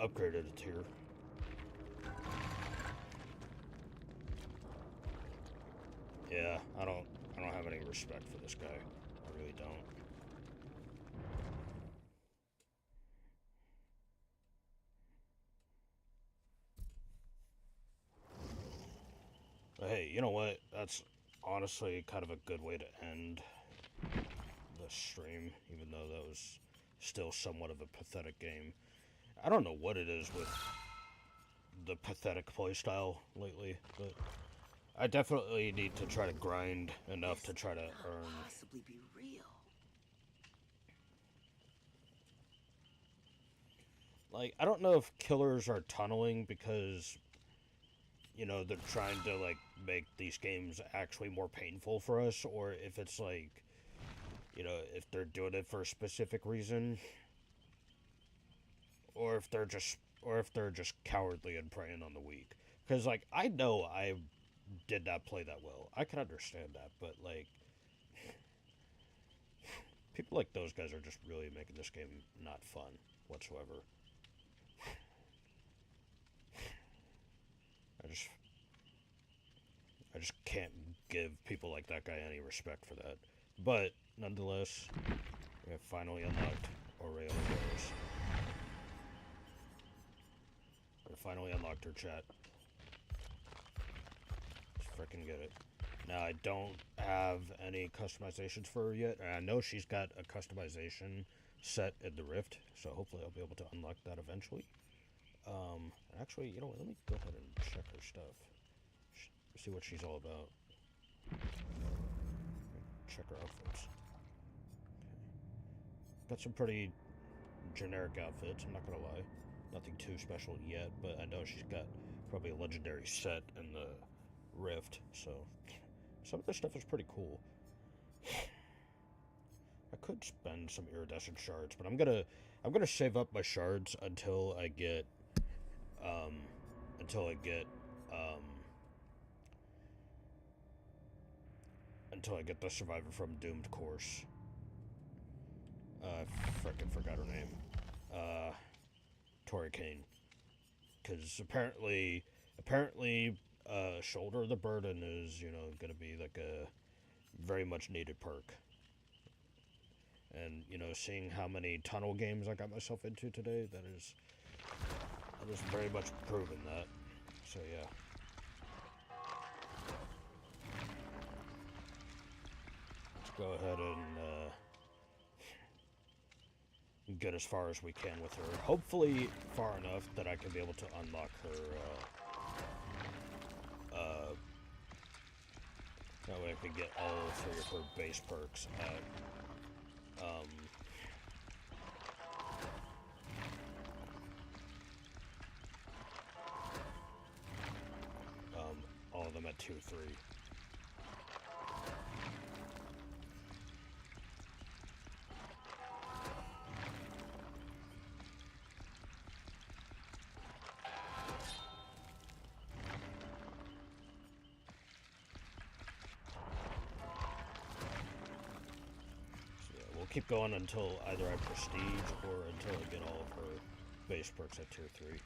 upgraded a tier. Yeah, I don't have any respect for this guy. I really don't. But hey, you know what? That's honestly kind of a good way to end the stream, even though that was still somewhat of a pathetic game. I don't know what it is with the pathetic playstyle lately, but I definitely need to try to grind enough to try to earn. Possibly be real. Like, I don't know if killers are tunneling because, you know, they're trying to, like, make these games actually more painful for us, or if it's, like, you know, if they're doing it for a specific reason, or if they're just cowardly and preying on the weak. Because, like, I know I did not play that well. I can understand that, but, like, people like those guys are just really making this game not fun whatsoever. I just can't give people like that guy any respect for that. But, nonetheless, we have finally unlocked Orela Rose. We finally unlocked her, chat. Let's frickin' get it. Now, I don't have any customizations for her yet, and I know she's got a customization set in the Rift, so hopefully I'll be able to unlock that eventually. Actually, you know what, let me go ahead and check her stuff. See what she's all about. Check her outfits. Got some pretty generic outfits, I'm not gonna lie. Nothing too special yet, but I know she's got probably a legendary set in the Rift, so some of this stuff is pretty cool. I could spend some iridescent shards, but I'm gonna save up my shards until I get the Survivor from Doomed course. Frickin' forgot her name. Tori Kane. Because apparently, Shoulder of the Burden is, you know, gonna be like a very much needed perk. And, you know, seeing how many tunnel games I got myself into today, that is very much proven that. So, yeah. Let's go ahead and get as far as we can with her. Hopefully far enough that I can be able to unlock her, that way I can get all 3 of her base perks at, all of them at 2-3. Keep going until either I prestige or until I get all of her base perks at tier 3.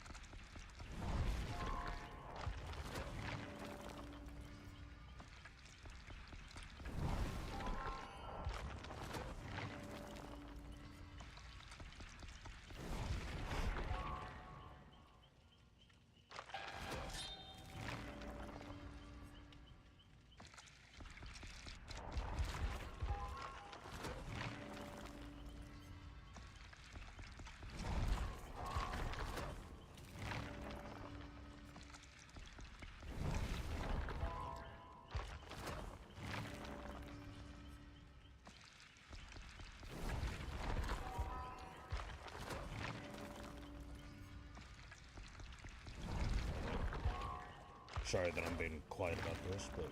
Sorry that I'm being quiet about this, but...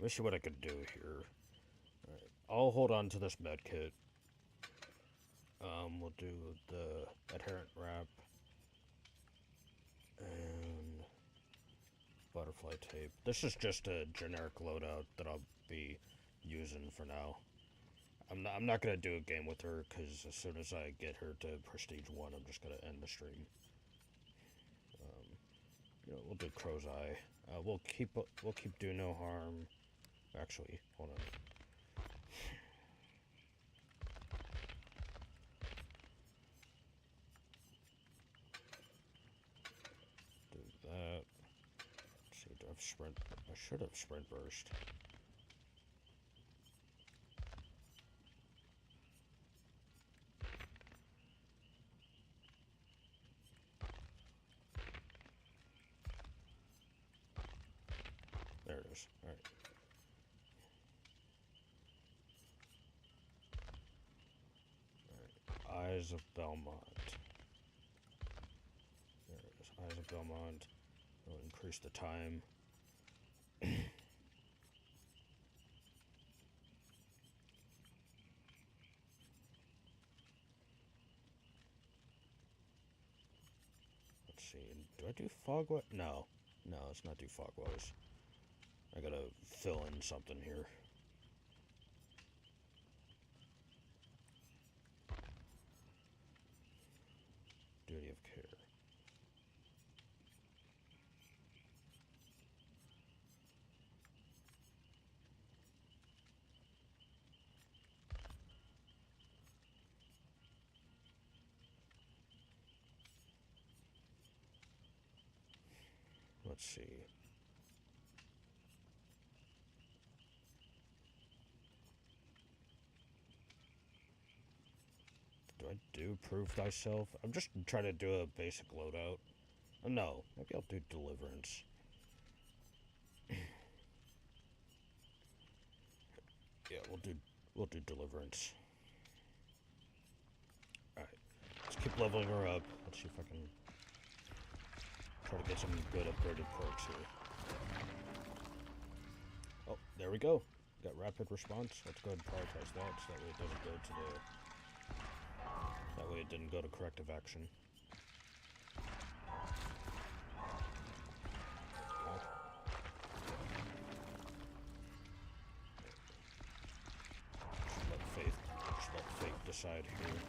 me see what I can do here. Alright, I'll hold on to this med kit. We'll do the adherent wrap and butterfly tape. This is just a generic loadout that I'll be using for now. I'm not gonna do a game with her because as soon as I get her to Prestige 1, I'm just gonna end the stream. We'll do Crow's Eye. We'll keep Do No Harm. Actually, hold on. Do that. Let's see, do I have sprint? I should have sprint burst. There it is. Alright. Eyes of Belmont. There it is. Eyes of Belmont. We'll increase the time. Let's see. Do I do Fogwise? No. No, let's not do Fogwise. I gotta fill in something here. Duty of care. Let's see. Do I do Prove Thyself? I'm just trying to do a basic loadout. Oh, no, maybe I'll do Deliverance. Yeah, we'll do Deliverance. Alright. Let's keep leveling her up. Let's see if I can try to get some good upgraded perks here. Oh, there we go. Got rapid response. Let's go ahead and prioritize that so that way it doesn't go to the... That way it didn't go to corrective action. Just let fate decide here.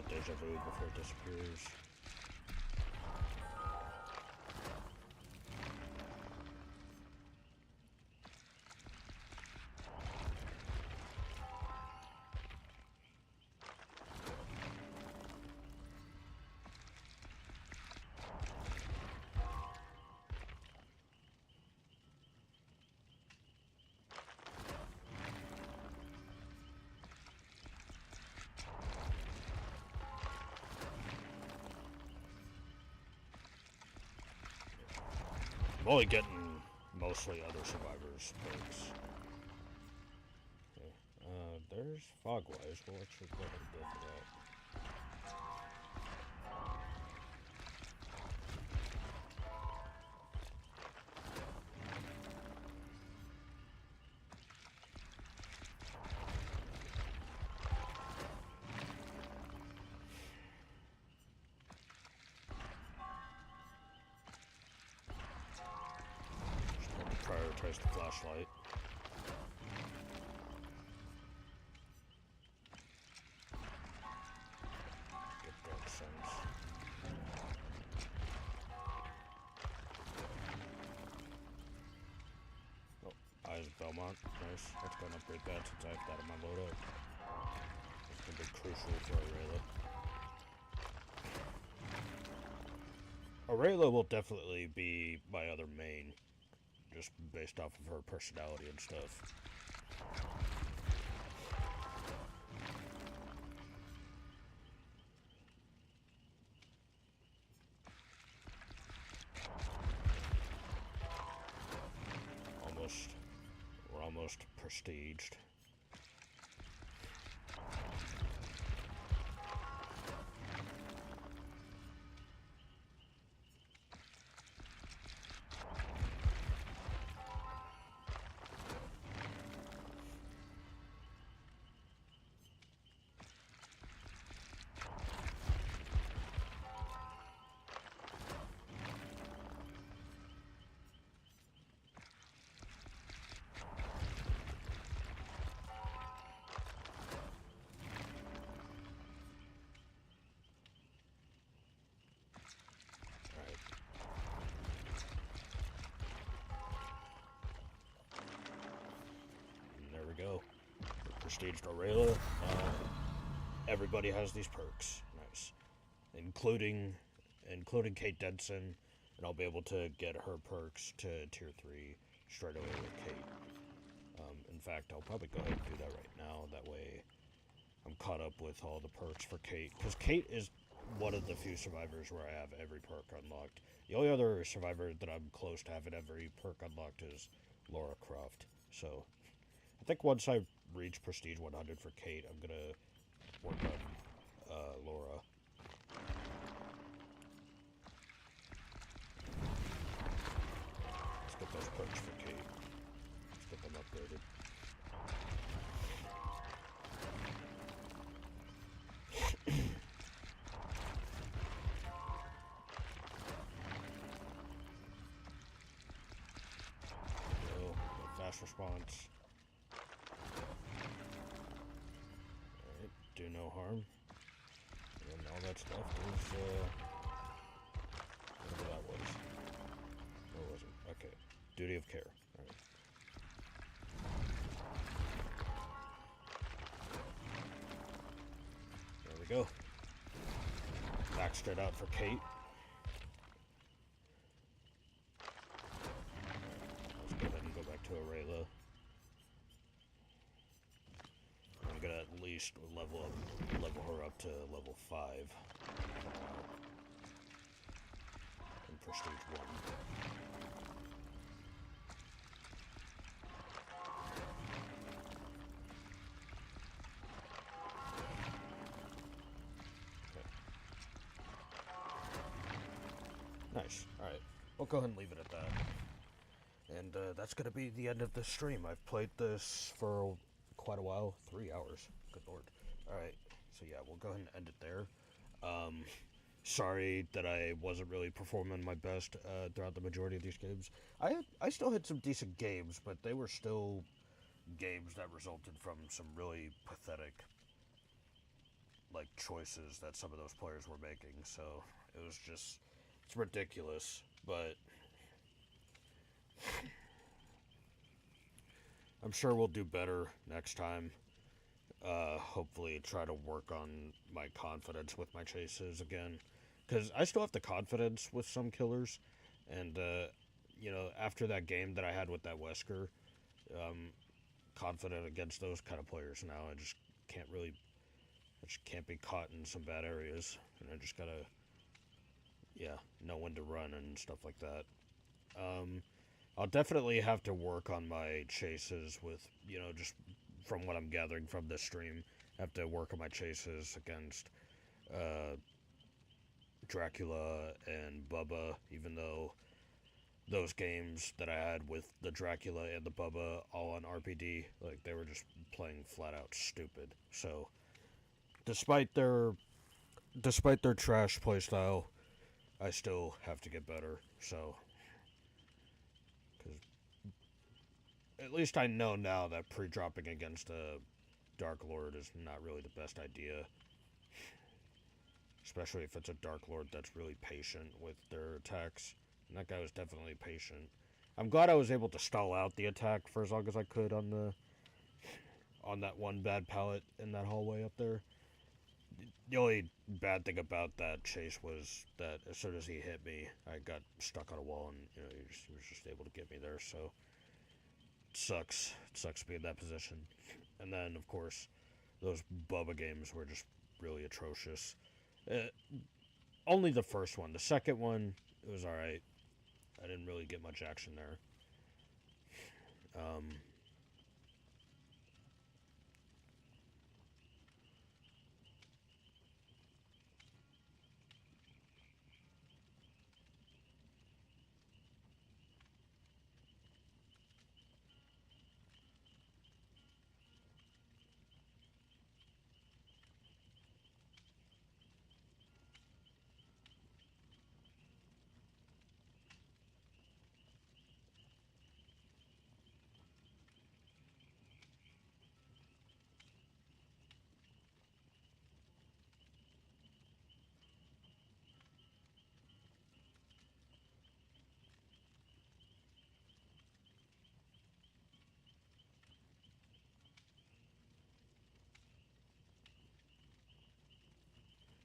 Deja vu before it disappears. I'm only getting mostly other survivors perks. Okay. There's Fogwise. We'll actually go ahead and go for that. Prioritize the flashlight. Belmont. Nice. Let's go and upgrade that since I have that in my loadout. It's going to be crucial for Orela. Orela will definitely be my other main, just based off of her personality and stuff. We're almost prestiged. Go. Prestiged Orela. Everybody has these perks. Nice. Including Kate Denson, and I'll be able to get her perks to tier 3 straight away with Kate. In fact, I'll probably go ahead and do that right now. That way I'm caught up with all the perks for Kate. Because Kate is one of the few survivors where I have every perk unlocked. The only other survivor that I'm close to having every perk unlocked is Lara Croft. So I think once I reach Prestige 100 for Kate, I'm gonna work on Lara. Let's get those perks for Kate. Let's get them upgraded. Fast response. Alright, do no harm. And all that's left is, whatever that was. What was it? Okay. Duty of care. Alright. There we go. Maxed it out for Kate. Let's go ahead and go back to Orela. I'm gonna at least level her up to level 5. In Prestige 1. Nice. Alright. We'll go ahead and leave it at that. And that's going to be the end of the stream. I've played this for quite a while. 3 hours. Good lord. Alright. So yeah, we'll go ahead and end it there. Sorry that I wasn't really performing my best throughout the majority of these games. I still had some decent games, but they were still games that resulted from some really pathetic choices that some of those players were making. So it was just... it's ridiculous, but I'm sure we'll do better next time. Hopefully try to work on my confidence with my chases again. Because I still have the confidence with some killers. And, you know, after that game that I had with that Wesker, confident against those kind of players now. I just can't be caught in some bad areas. And I just gotta... yeah, know when to run and stuff like that. I'll definitely have to work on my chases with, you know, just from what I'm gathering from this stream, I have to work on my chases against Dracula and Bubba, even though those games that I had with the Dracula and the Bubba all on RPD, like, they were just playing flat out stupid. So, despite their trash playstyle, I still have to get better, so... because at least I know now that pre-dropping against a Dark Lord is not really the best idea. Especially if it's a Dark Lord that's really patient with their attacks. And that guy was definitely patient. I'm glad I was able to stall out the attack for as long as I could on that one bad pallet in that hallway up there. The only bad thing about that chase was that as soon as he hit me, I got stuck on a wall, and he was just able to get me there. So it sucks. It sucks to be in that position. And then of course, those Bubba games were just really atrocious. Uh, Only the first one. The second one, it was all right. I didn't really get much action there. Um,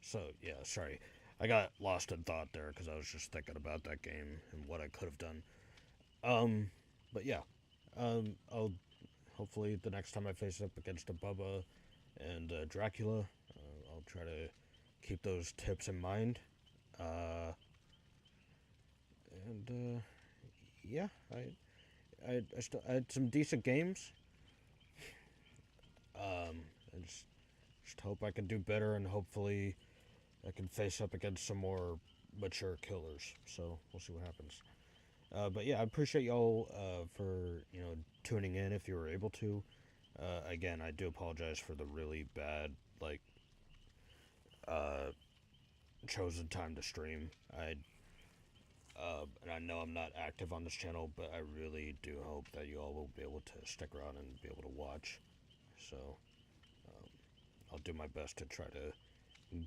so yeah, sorry, I got lost in thought there because I was just thinking about that game and what I could have done. But yeah, I'll hopefully the next time I face up against a Bubba and Dracula, I'll try to keep those tips in mind. Uh, and yeah, I had some decent games. I just hope I can do better, and hopefully I can face up against some more mature killers. So we'll see what happens. But yeah, I appreciate y'all for tuning in if you were able to. Again, I do apologize for the really bad uh, chosen time to stream. And I know I'm not active on this channel, but I really do hope that you all will be able to stick around and be able to watch. So I'll do my best to try to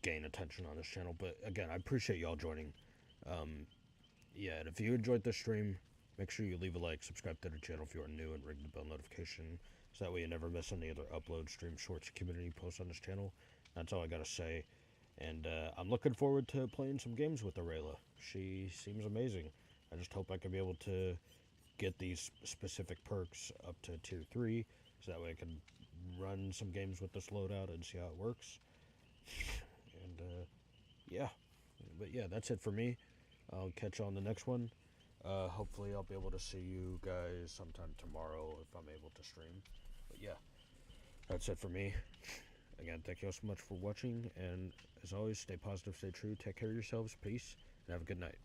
gain attention on this channel. But again, I appreciate y'all joining. Um, yeah, and if you enjoyed this stream, make sure you leave a like, subscribe to the channel if you are new, and ring the bell notification so that way you never miss any other upload, stream, shorts, community posts on this channel. That's all I gotta say. And I'm looking forward to playing some games with Orela. She seems amazing. I just hope I can be able to get these specific perks up to tier 3 so that way I can run some games with this loadout and see how it works. And yeah, but yeah, that's it for me. I'll catch you on the next one. Hopefully I'll be able to see you guys sometime tomorrow if I'm able to stream. But yeah, that's it for me. Again, thank you all so much for watching, and as always, stay positive, stay true, take care of yourselves, peace, and have a good night.